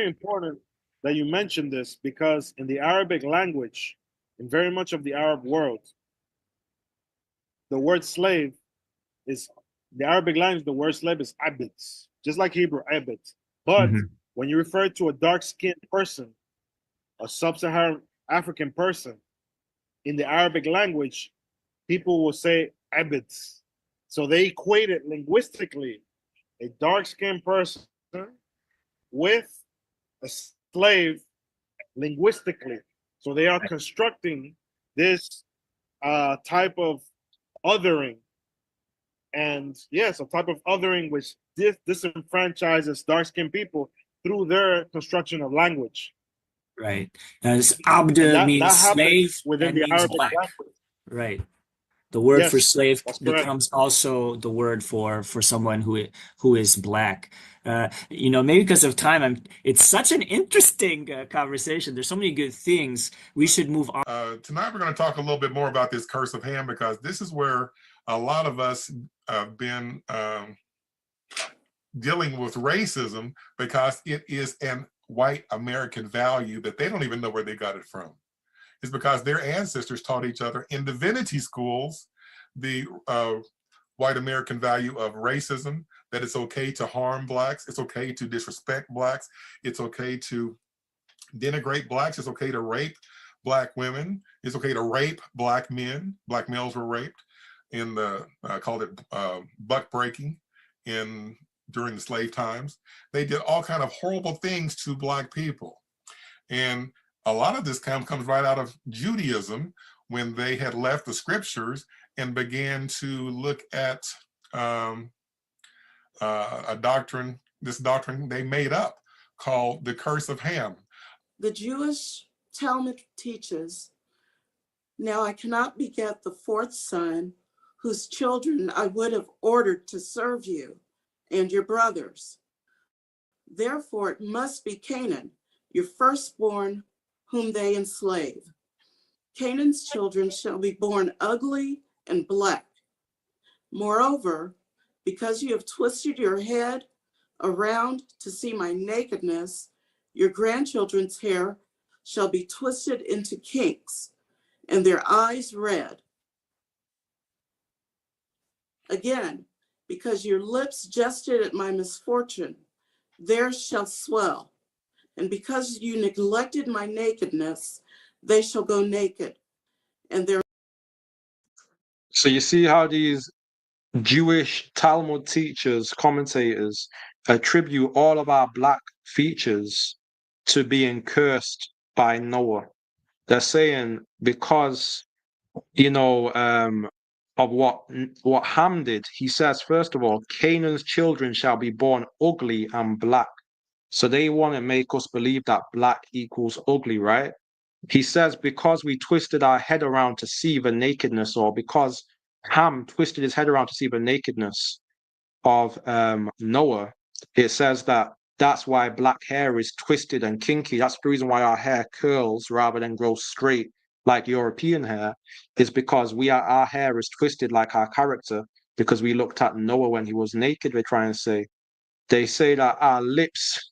Speaker 7: important that you mentioned this, because in the Arabic language, in very much of the Arab world, the word slave is, the Arabic language, the word slave is abid, just like Hebrew, abid. But when you refer to a dark-skinned person, a sub-Saharan African person, in the Arabic language, people will say abid. So they equate it linguistically, a dark-skinned person with a slave linguistically. So they are constructing this type of othering. And yes, a type of othering which disenfranchises dark-skinned people through their construction of language.
Speaker 6: Right. As Abd means slave
Speaker 7: within the
Speaker 6: means
Speaker 7: Arabic
Speaker 6: black.
Speaker 7: language.
Speaker 6: Right. The word for slave
Speaker 7: becomes
Speaker 6: also the word for someone who is black. Maybe because of time, it's such an interesting conversation. There's so many good things. We should move on.
Speaker 8: Tonight we're going to talk a little bit more about this curse of Ham, because this is where a lot of us have been dealing with racism, because it is an white American value that they don't even know where they got it from. Is because their ancestors taught each other in divinity schools the white American value of racism, that it's okay to harm blacks, it's okay to disrespect blacks, it's okay to denigrate blacks, it's okay to rape black women, it's okay to rape black men. Black males were raped in the, called it buck breaking during the slave times. They did all kind of horrible things to black people. And a lot of this comes right out of Judaism, when they had left the scriptures and began to look at this doctrine they made up called the curse of Ham.
Speaker 9: The Jewish Talmud teaches, "Now I cannot beget the fourth son, whose children I would have ordered to serve you and your brothers. Therefore it must be Canaan, your firstborn, whom they enslave. Canaan's children shall be born ugly and black. Moreover, because you have twisted your head around to see my nakedness, your grandchildren's hair shall be twisted into kinks, and their eyes red. Again, because your lips jested at my misfortune, theirs shall swell. And because you neglected my nakedness, they shall go naked, and their..."
Speaker 1: So you see how these Jewish Talmud teachers, commentators, attribute all of our black features to being cursed by Noah. They're saying because, of of what Ham did. He says, first of all, Canaan's children shall be born ugly and black. So they want to make us believe that black equals ugly, right? He says, because we twisted our head around to see the nakedness, or because Ham twisted his head around to see the nakedness of Noah, it says that that's why black hair is twisted and kinky. That's the reason why our hair curls rather than grows straight like European hair, is because our hair is twisted like our character, because we looked at Noah when he was naked, they try and say. They say that our lips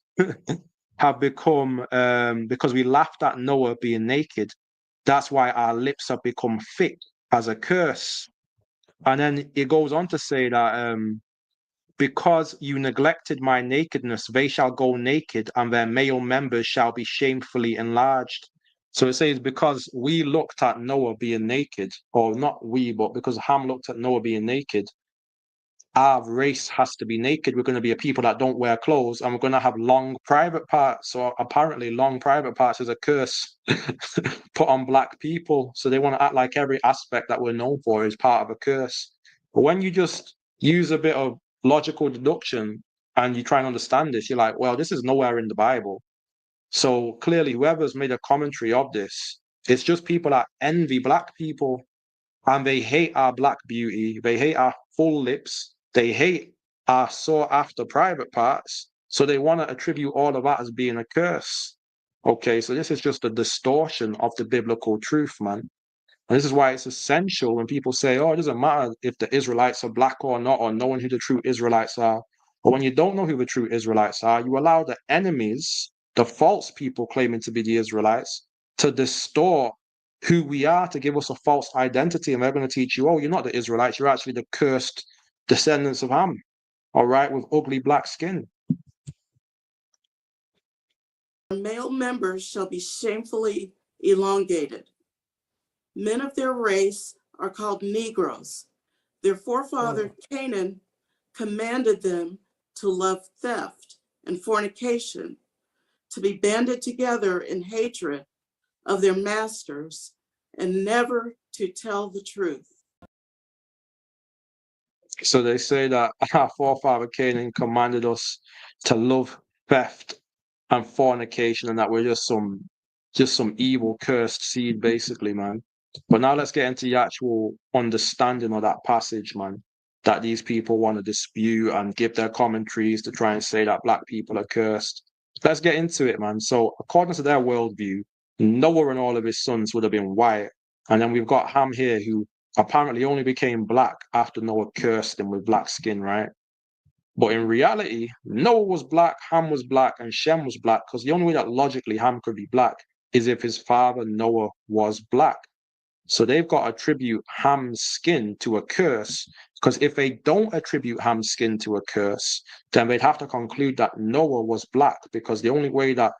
Speaker 1: have become, because we laughed at Noah being naked, that's why our lips have become thick as a curse. And then it goes on to say that because you neglected my nakedness, they shall go naked, and their male members shall be shamefully enlarged. So it says, because we looked at Noah being naked, or not we, but because Ham looked at Noah being naked, our race has to be naked. We're going to be a people that don't wear clothes, and we're going to have long private parts. So apparently long private parts is a curse put on black people. So they want to act like every aspect that we're known for is part of a curse. But when you just use a bit of logical deduction and you try and understand this, you're like, well, this is nowhere in the Bible. So clearly whoever's made a commentary of this, it's just people that envy black people, and they hate our black beauty. They hate our full lips. They hate our sought after private parts. So they want to attribute all of that as being a curse. Okay, so this is just a distortion of the biblical truth, man. And this is why it's essential when people say, oh, it doesn't matter if the Israelites are black or not, or knowing who the true Israelites are. But when you don't know who the true Israelites are, you allow the enemies, the false people claiming to be the Israelites, to distort who we are, to give us a false identity. And they're going to teach you, oh, you're not the Israelites, you're actually the cursed descendants of Ham, all right, with ugly black skin.
Speaker 9: Male members shall be shamefully elongated. Men of their race are called Negroes. Their forefather Canaan commanded them to love theft and fornication, to be banded together in hatred of their masters, and never to tell the truth.
Speaker 1: So they say that our forefather Canaan commanded us to love theft and fornication, and that we're just some evil cursed seed, basically, man. But now let's get into the actual understanding of that passage, man, that these people want to dispute and give their commentaries to try and say that black people are cursed. Let's get into it, man. So according to their worldview, Noah and all of his sons would have been white. And then we've got Ham here, who apparently only became black after Noah cursed him with black skin, right? But in reality, Noah was black, Ham was black, and Shem was black, because the only way that logically Ham could be black is if his father Noah was black. So they've got to attribute Ham's skin to a curse, because if they don't attribute Ham's skin to a curse, then they'd have to conclude that Noah was black, because the only way that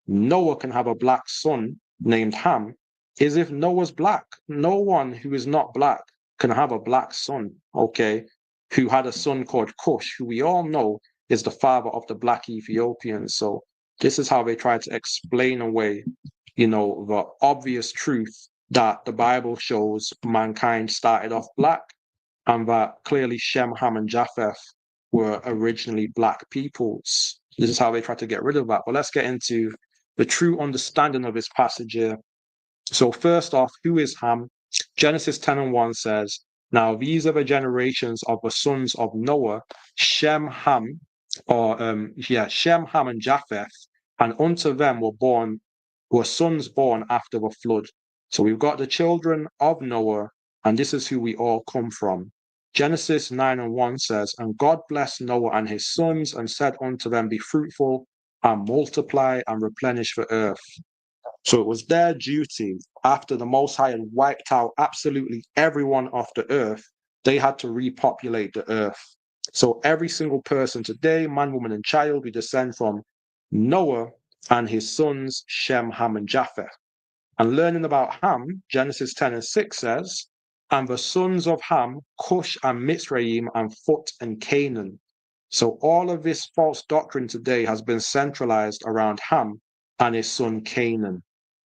Speaker 1: Noah can have a black son named Ham is if Noah's black. No one who is not black can have a black son, okay, who had a son called Cush, who we all know is the father of the black Ethiopians. So this is how they try to explain away, the obvious truth that the Bible shows mankind started off black, and that clearly Shem, Ham, and Japheth were originally black peoples. This is how they try to get rid of that. But let's get into the true understanding of this passage here. So first off, who is Ham? Genesis 10:1 says, now these are the generations of the sons of Noah, Shem, Ham, Shem, Ham, and Japheth, and unto them were sons born after the flood. So we've got the children of Noah, and this is who we all come from. Genesis 9:1 says, and God blessed Noah and his sons, and said unto them, be fruitful, and multiply, and replenish the earth. So it was their duty, after the Most High had wiped out absolutely everyone off the earth, they had to repopulate the earth. So every single person today, man, woman, and child, we descend from Noah and his sons, Shem, Ham, and Japheth. And learning about Ham, Genesis 10:6 says, and the sons of Ham, Cush and Mitzrayim and Phut and Canaan. So all of this false doctrine today has been centralized around Ham and his son Canaan.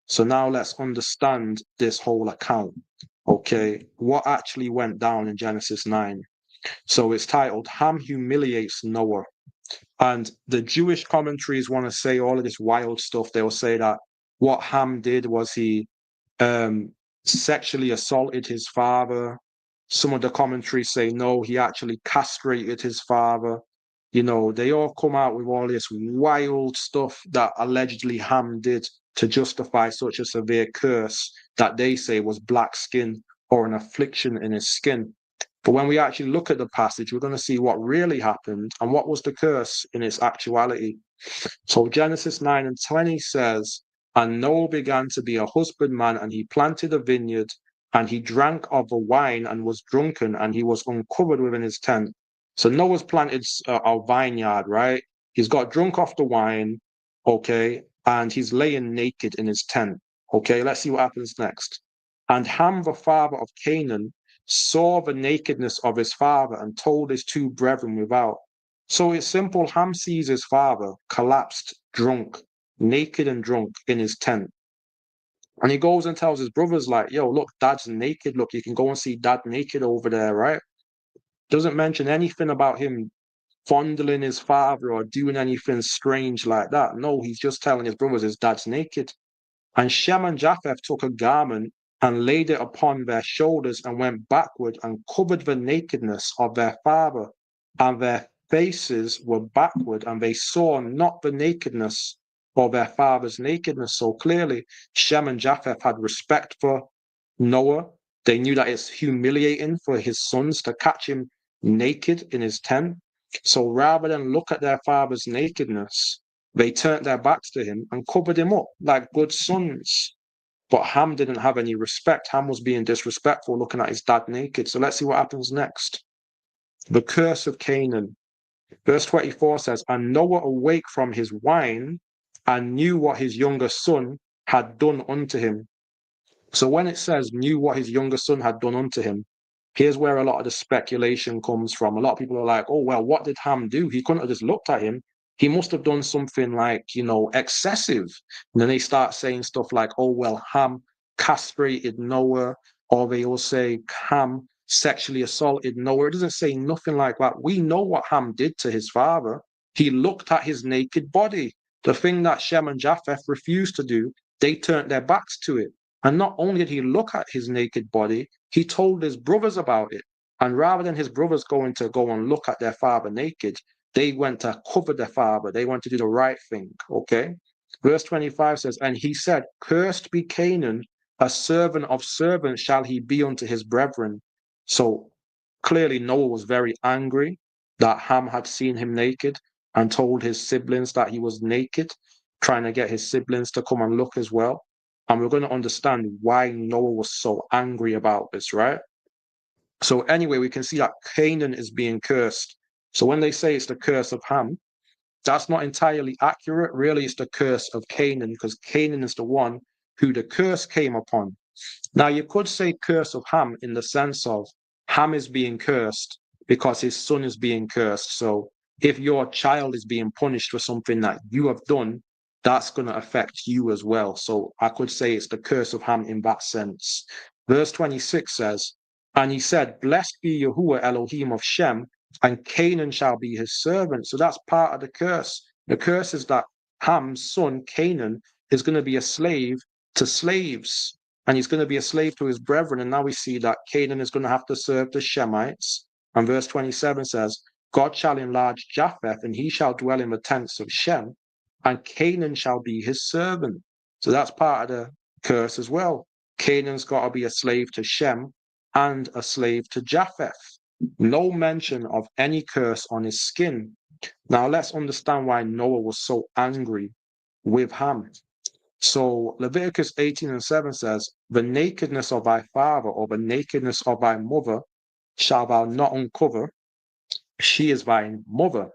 Speaker 1: So now let's understand this whole account. Okay, what actually went down in Genesis 9? So it's titled Ham Humiliates Noah. And the Jewish commentaries want to say all of this wild stuff. They'll say that what Ham did was he um, sexually assaulted his father. Some of the commentaries say no, he actually castrated his father. You know, they all come out with all this wild stuff that allegedly Ham did to justify such a severe curse that they say was black skin or an affliction in his skin. But when we actually look at the passage, we're going to see what really happened and what was the curse in its actuality. So Genesis 9 and 20 says, and Noah began to be a husbandman, and he planted a vineyard, and he drank of the wine and was drunken, and he was uncovered within his tent. So Noah's planted a vineyard, right? He's got drunk off the wine, okay, and he's laying naked in his tent. Okay, let's see what happens next. And Ham, the father of Canaan, saw the nakedness of his father and told his two brethren without. So it's simple. Ham sees his father collapsed, drunk, naked and drunk in his tent. And he goes and tells his brothers, like, yo, look, dad's naked. Look, you can go and see dad naked over there, right? Doesn't mention anything about him fondling his father or doing anything strange like that. No, he's just telling his brothers his dad's naked. And Shem and Japheth took a garment and laid it upon their shoulders and went backward and covered the nakedness of their father. And their faces were backward, and they saw not the nakedness of their father's nakedness. So clearly, Shem and Japheth had respect for Noah. They knew that it's humiliating for his sons to catch him naked in his tent. So rather than look at their father's nakedness, they turned their backs to him and covered him up like good sons. But Ham didn't have any respect. Ham was being disrespectful, looking at his dad naked. So let's see what happens next. The curse of Canaan. Verse 24 says, and Noah awake from his wine and knew what his younger son had done unto him. So when it says knew what his younger son had done unto him, here's where a lot of the speculation comes from. A lot of people are like, oh, well, what did Ham do? He couldn't have just looked at him. He must have done something like, excessive. And then they start saying stuff like, oh, well, Ham castrated Noah, or they will say Ham sexually assaulted Noah. It doesn't say nothing like that. We know what Ham did to his father. He looked at his naked body. The thing that Shem and Japheth refused to do, they turned their backs to it. And not only did he look at his naked body, he told his brothers about it. And rather than his brothers go and look at their father naked, they went to cover their father. They went to do the right thing, okay? Verse 25 says, and he said, cursed be Canaan, a servant of servants shall he be unto his brethren. So clearly Noah was very angry that Ham had seen him naked and told his siblings that he was naked, trying to get his siblings to come and look as well. And we're going to understand why Noah was so angry about this, right? So anyway, we can see that Canaan is being cursed. So when they say it's the curse of Ham, that's not entirely accurate. Really, it's the curse of Canaan, because Canaan is the one who the curse came upon. Now, you could say curse of Ham in the sense of Ham is being cursed because his son is being cursed. So if your child is being punished for something that you have done, that's going to affect you as well. So I could say it's the curse of Ham in that sense. Verse 26 says, and he said, blessed be Yahuwah Elohim of Shem, and Canaan shall be his servant. So that's part of the curse. The curse is that Ham's son, Canaan, is going to be a slave to slaves, and he's going to be a slave to his brethren. And now we see that Canaan is going to have to serve the Shemites. And verse 27 says, God shall enlarge Japheth, and he shall dwell in the tents of Shem, and Canaan shall be his servant. So that's part of the curse as well. Canaan's got to be a slave to Shem and a slave to Japheth. No mention of any curse on his skin. Now let's understand why Noah was so angry with Ham. So Leviticus 18 and 7 says, the nakedness of thy father or the nakedness of thy mother shalt thou not uncover. She is thy mother.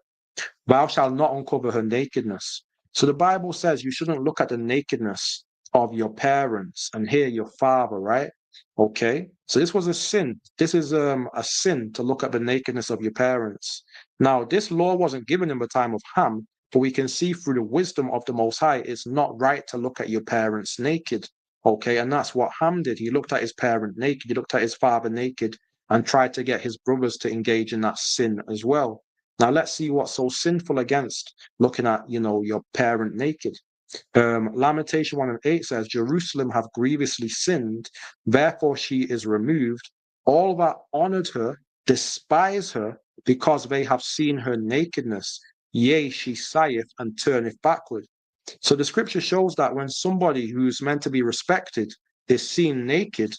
Speaker 1: Thou shalt not uncover her nakedness. So the Bible says you shouldn't look at the nakedness of your parents and hear your father, right? Okay, so this was a sin. This is a sin to look at the nakedness of your parents. Now, this law wasn't given in the time of Ham, but we can see through the wisdom of the Most High, it's not right to look at your parents naked. Okay, and that's what Ham did. He looked at his parent naked, he looked at his father naked, and tried to get his brothers to engage in that sin as well. Now let's see what's so sinful against looking at, your parent naked. Lamentation 1:8 says, Jerusalem hath grievously sinned, therefore she is removed. All that honored her despise her, because they have seen her nakedness. Yea, she sigheth and turneth backward. So the scripture shows that when somebody who's meant to be respected is seen naked,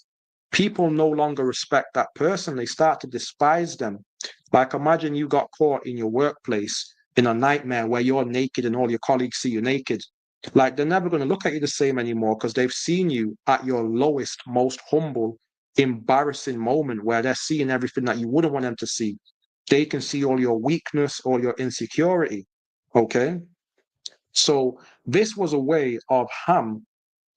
Speaker 1: people no longer respect that person. They start to despise them. Like imagine you got caught in your workplace in a nightmare where you're naked and all your colleagues see you naked. Like they're never going to look at you the same anymore because they've seen you at your lowest, most humble, embarrassing moment where they're seeing everything that you wouldn't want them to see. They can see all your weakness, all your insecurity. Okay? So this was a way of Ham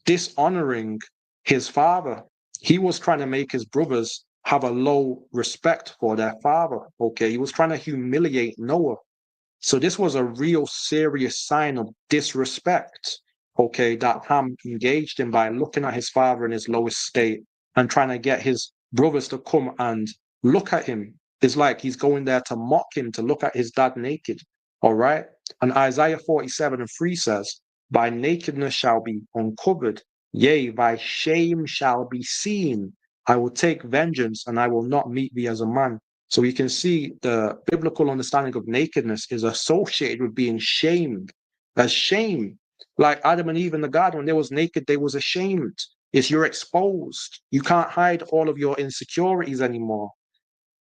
Speaker 1: dishonoring his father. He was trying to make his brothers have a low respect for their father. Okay, he was trying to humiliate Noah. So this was a real serious sign of disrespect, okay, that Ham engaged in by looking at his father in his lowest state and trying to get his brothers to come and look at him. It's like he's going there to mock him, to look at his dad naked, all right? And Isaiah 47:3 says, Thy nakedness shall be uncovered, yea, thy shame shall be seen. I will take vengeance, and I will not meet thee as a man. So you can see the biblical understanding of nakedness is associated with being shamed. As shame. Like Adam and Eve in the garden, when they was naked, they was ashamed. It's you're exposed. You can't hide all of your insecurities anymore.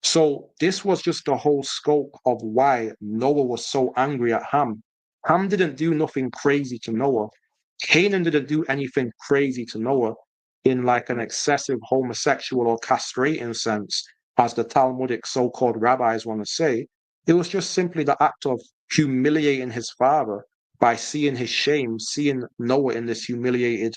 Speaker 1: So this was just the whole scope of why Noah was so angry at Ham. Ham didn't do nothing crazy to Noah. Canaan didn't do anything crazy to Noah in like an excessive homosexual or castrating sense, as the Talmudic so-called rabbis want to say. It was just simply the act of humiliating his father by seeing his shame, seeing Noah in this humiliated,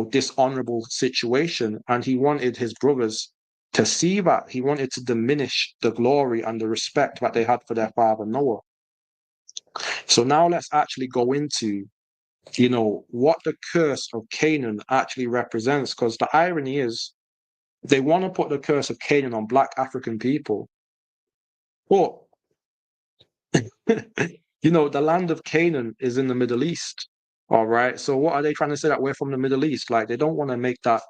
Speaker 1: dishonorable situation. And he wanted his brothers to see that. He wanted to diminish the glory and the respect that they had for their father Noah. So now let's actually go into what the curse of Canaan actually represents, because the irony is they want to put the curse of Canaan on Black African people. But, the land of Canaan is in the Middle East. All right. So what are they trying to say, that we're from the Middle East? Like they don't want to make that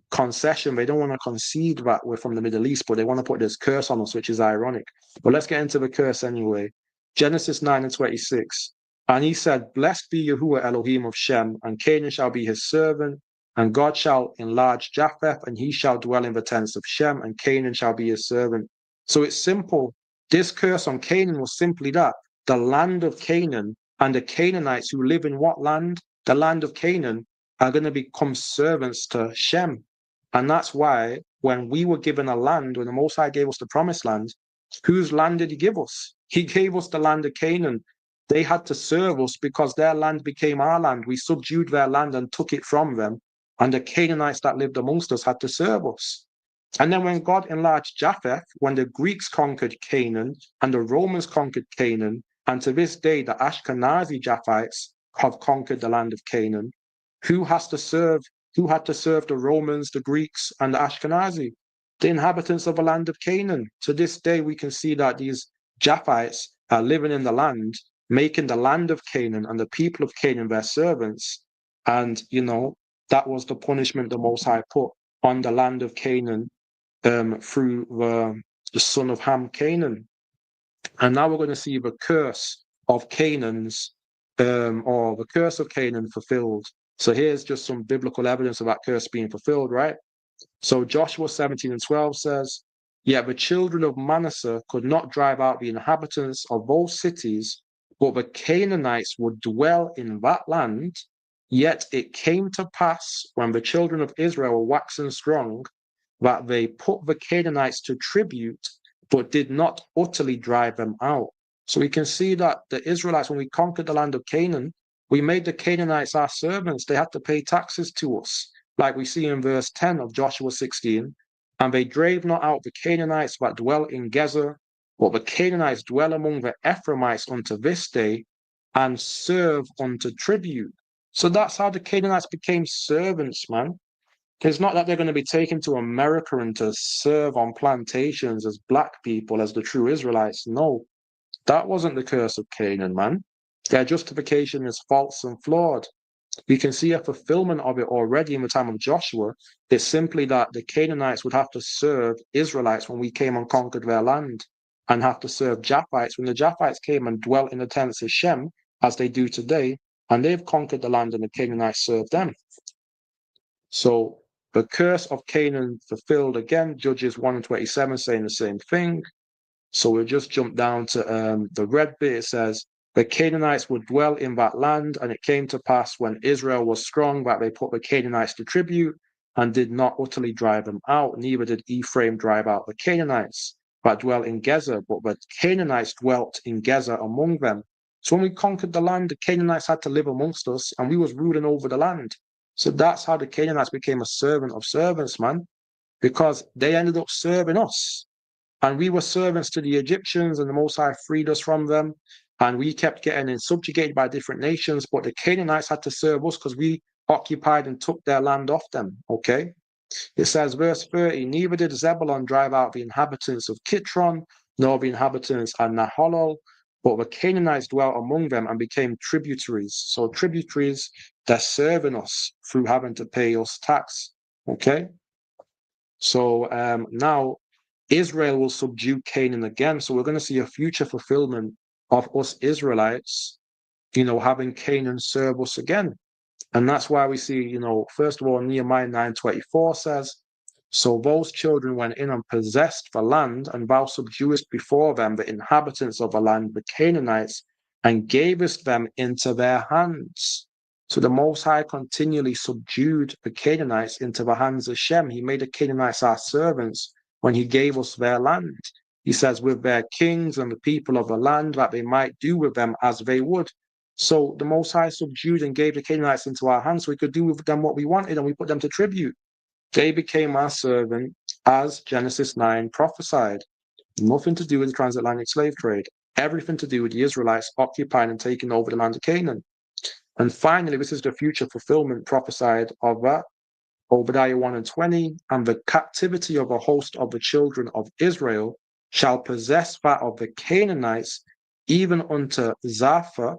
Speaker 1: concession. They don't want to concede that we're from the Middle East, but they want to put this curse on us, which is ironic. But let's get into the curse anyway. Genesis 9:26. And he said, Blessed be Yahuwah Elohim of Shem, and Canaan shall be his servant, and God shall enlarge Japheth, and he shall dwell in the tents of Shem, and Canaan shall be his servant. So it's simple. This curse on Canaan was simply that. The land of Canaan and the Canaanites who live in what land? The land of Canaan are going to become servants to Shem. And that's why when we were given a land, when the Most High gave us the promised land, whose land did he give us? He gave us the land of Canaan. They had to serve us because their land became our land. We subdued their land and took it from them. And the Canaanites that lived amongst us had to serve us. And then when God enlarged Japheth, when the Greeks conquered Canaan and the Romans conquered Canaan, and to this day the Ashkenazi Japhites have conquered the land of Canaan, who had to serve the Romans, the Greeks, and the Ashkenazi? The inhabitants of the land of Canaan. To this day, we can see that these Japhites are living in the land, making the land of Canaan and the people of Canaan their servants. And, that was the punishment the Most High put on the land of Canaan through the son of Ham, Canaan. And now we're going to see the curse of Canaan's, or the curse of Canaan fulfilled. So here's just some biblical evidence of that curse being fulfilled, right? So Joshua 17:12 says, Yet the children of Manasseh could not drive out the inhabitants of those cities, but the Canaanites would dwell in that land. Yet it came to pass, when the children of Israel were waxen strong, that they put the Canaanites to tribute, but did not utterly drive them out. So we can see that the Israelites, when we conquered the land of Canaan, we made the Canaanites our servants. They had to pay taxes to us, like we see in verse 10 of Joshua 16. And they drave not out the Canaanites that dwell in Gezer, but the Canaanites dwell among the Ephraimites unto this day, and serve unto tribute. So that's how the Canaanites became servants, man. It's not that they're going to be taken to America and to serve on plantations as black people, as the true Israelites. No, that wasn't the curse of Canaan, man. Their justification is false and flawed. We can see a fulfillment of it already in the time of Joshua. It's simply that the Canaanites would have to serve Israelites when we came and conquered their land, and have to serve Japhites when the Japhites came and dwelt in the tents of Shem, as they do today, and they've conquered the land and the Canaanites served them. So the curse of Canaan fulfilled again, Judges 1 and 27 saying the same thing. So we'll just jump down to the red bit. It says, the Canaanites would dwell in that land, and it came to pass when Israel was strong that they put the Canaanites to tribute and did not utterly drive them out. Neither did Ephraim drive out the Canaanites that dwell in Gezer, but the Canaanites dwelt in Gezer among them. So when we conquered the land, the Canaanites had to live amongst us, and we was ruling over the land. So that's how the Canaanites became a servant of servants, man, because they ended up serving us. And we were servants to the Egyptians, and the Most High freed us from them. And we kept getting subjugated by different nations, but the Canaanites had to serve us because we occupied and took their land off them, okay? It says, verse 30, neither did Zebulun drive out the inhabitants of Kitron, nor the inhabitants of Nahalol, but the Canaanites dwelt among them and became tributaries. So tributaries, they're serving us through having to pay us tax, okay? So now Israel will subdue Canaan again. So we're going to see a future fulfillment of us Israelites, having Canaan serve us again. And that's why we see, first of all, Nehemiah 9:24 says, so those children went in and possessed the land, and thou subduest before them the inhabitants of the land, the Canaanites, and gavest them into their hands. So the Most High continually subdued the Canaanites into the hands of Shem. He made the Canaanites our servants when he gave us their land. He says, with their kings and the people of the land, that they might do with them as they would. So the Most High subdued and gave the Canaanites into our hands so we could do with them what we wanted, and we put them to tribute. They became our servant, as Genesis 9 prophesied. Nothing to do with the transatlantic slave trade. Everything to do with the Israelites occupying and taking over the land of Canaan. And finally, this is the future fulfillment prophesied of that. Obadiah 1 and 20, and the captivity of a host of the children of Israel shall possess that of the Canaanites, even unto Zapha,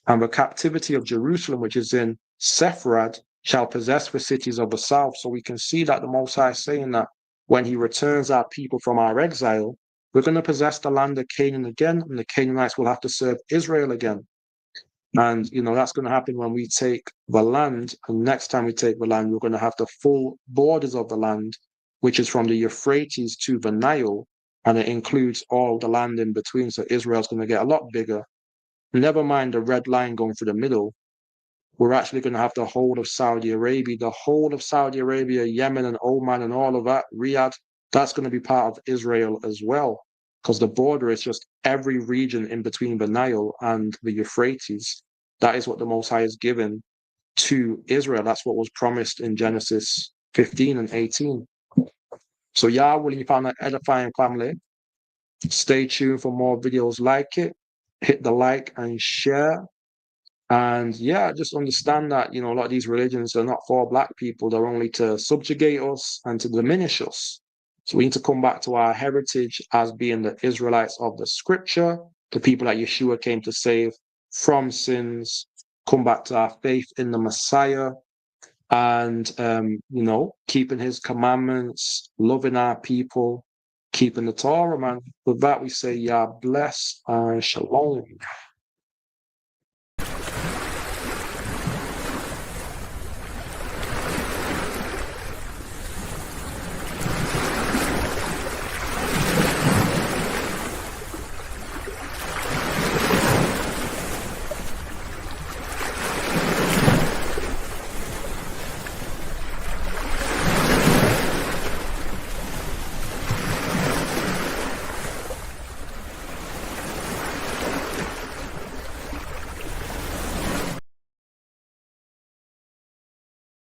Speaker 1: and the captivity of Jerusalem, which is in Sepharad, shall possess the cities of the south. So we can see that the Most High is saying that when he returns our people from our exile, we're going to possess the land of Canaan again, and the Canaanites will have to serve Israel again. And, that's going to happen when we take the land. And next time we take the land, we're going to have the full borders of the land, which is from the Euphrates to the Nile. And it includes all the land in between. So Israel's going to get a lot bigger. Never mind the red line going through the middle. We're actually going to have the whole of Saudi Arabia, Yemen and Oman and all of that, Riyadh. That's going to be part of Israel as well, because the border is just every region in between the Nile and the Euphrates. That is what the Most High has given to Israel. That's what was promised in Genesis 15 and 18. So will you find that edifying, family? Stay tuned for more videos like it. Hit the like and share. And just understand that, a lot of these religions are not for black people. They're only to subjugate us and to diminish us. So we need to come back to our heritage as being the Israelites of the scripture, the people that Yeshua came to save from sins, come back to our faith in the Messiah, and, keeping his commandments, loving our people, keeping the Torah, man. With that, we say, Yah bless and shalom.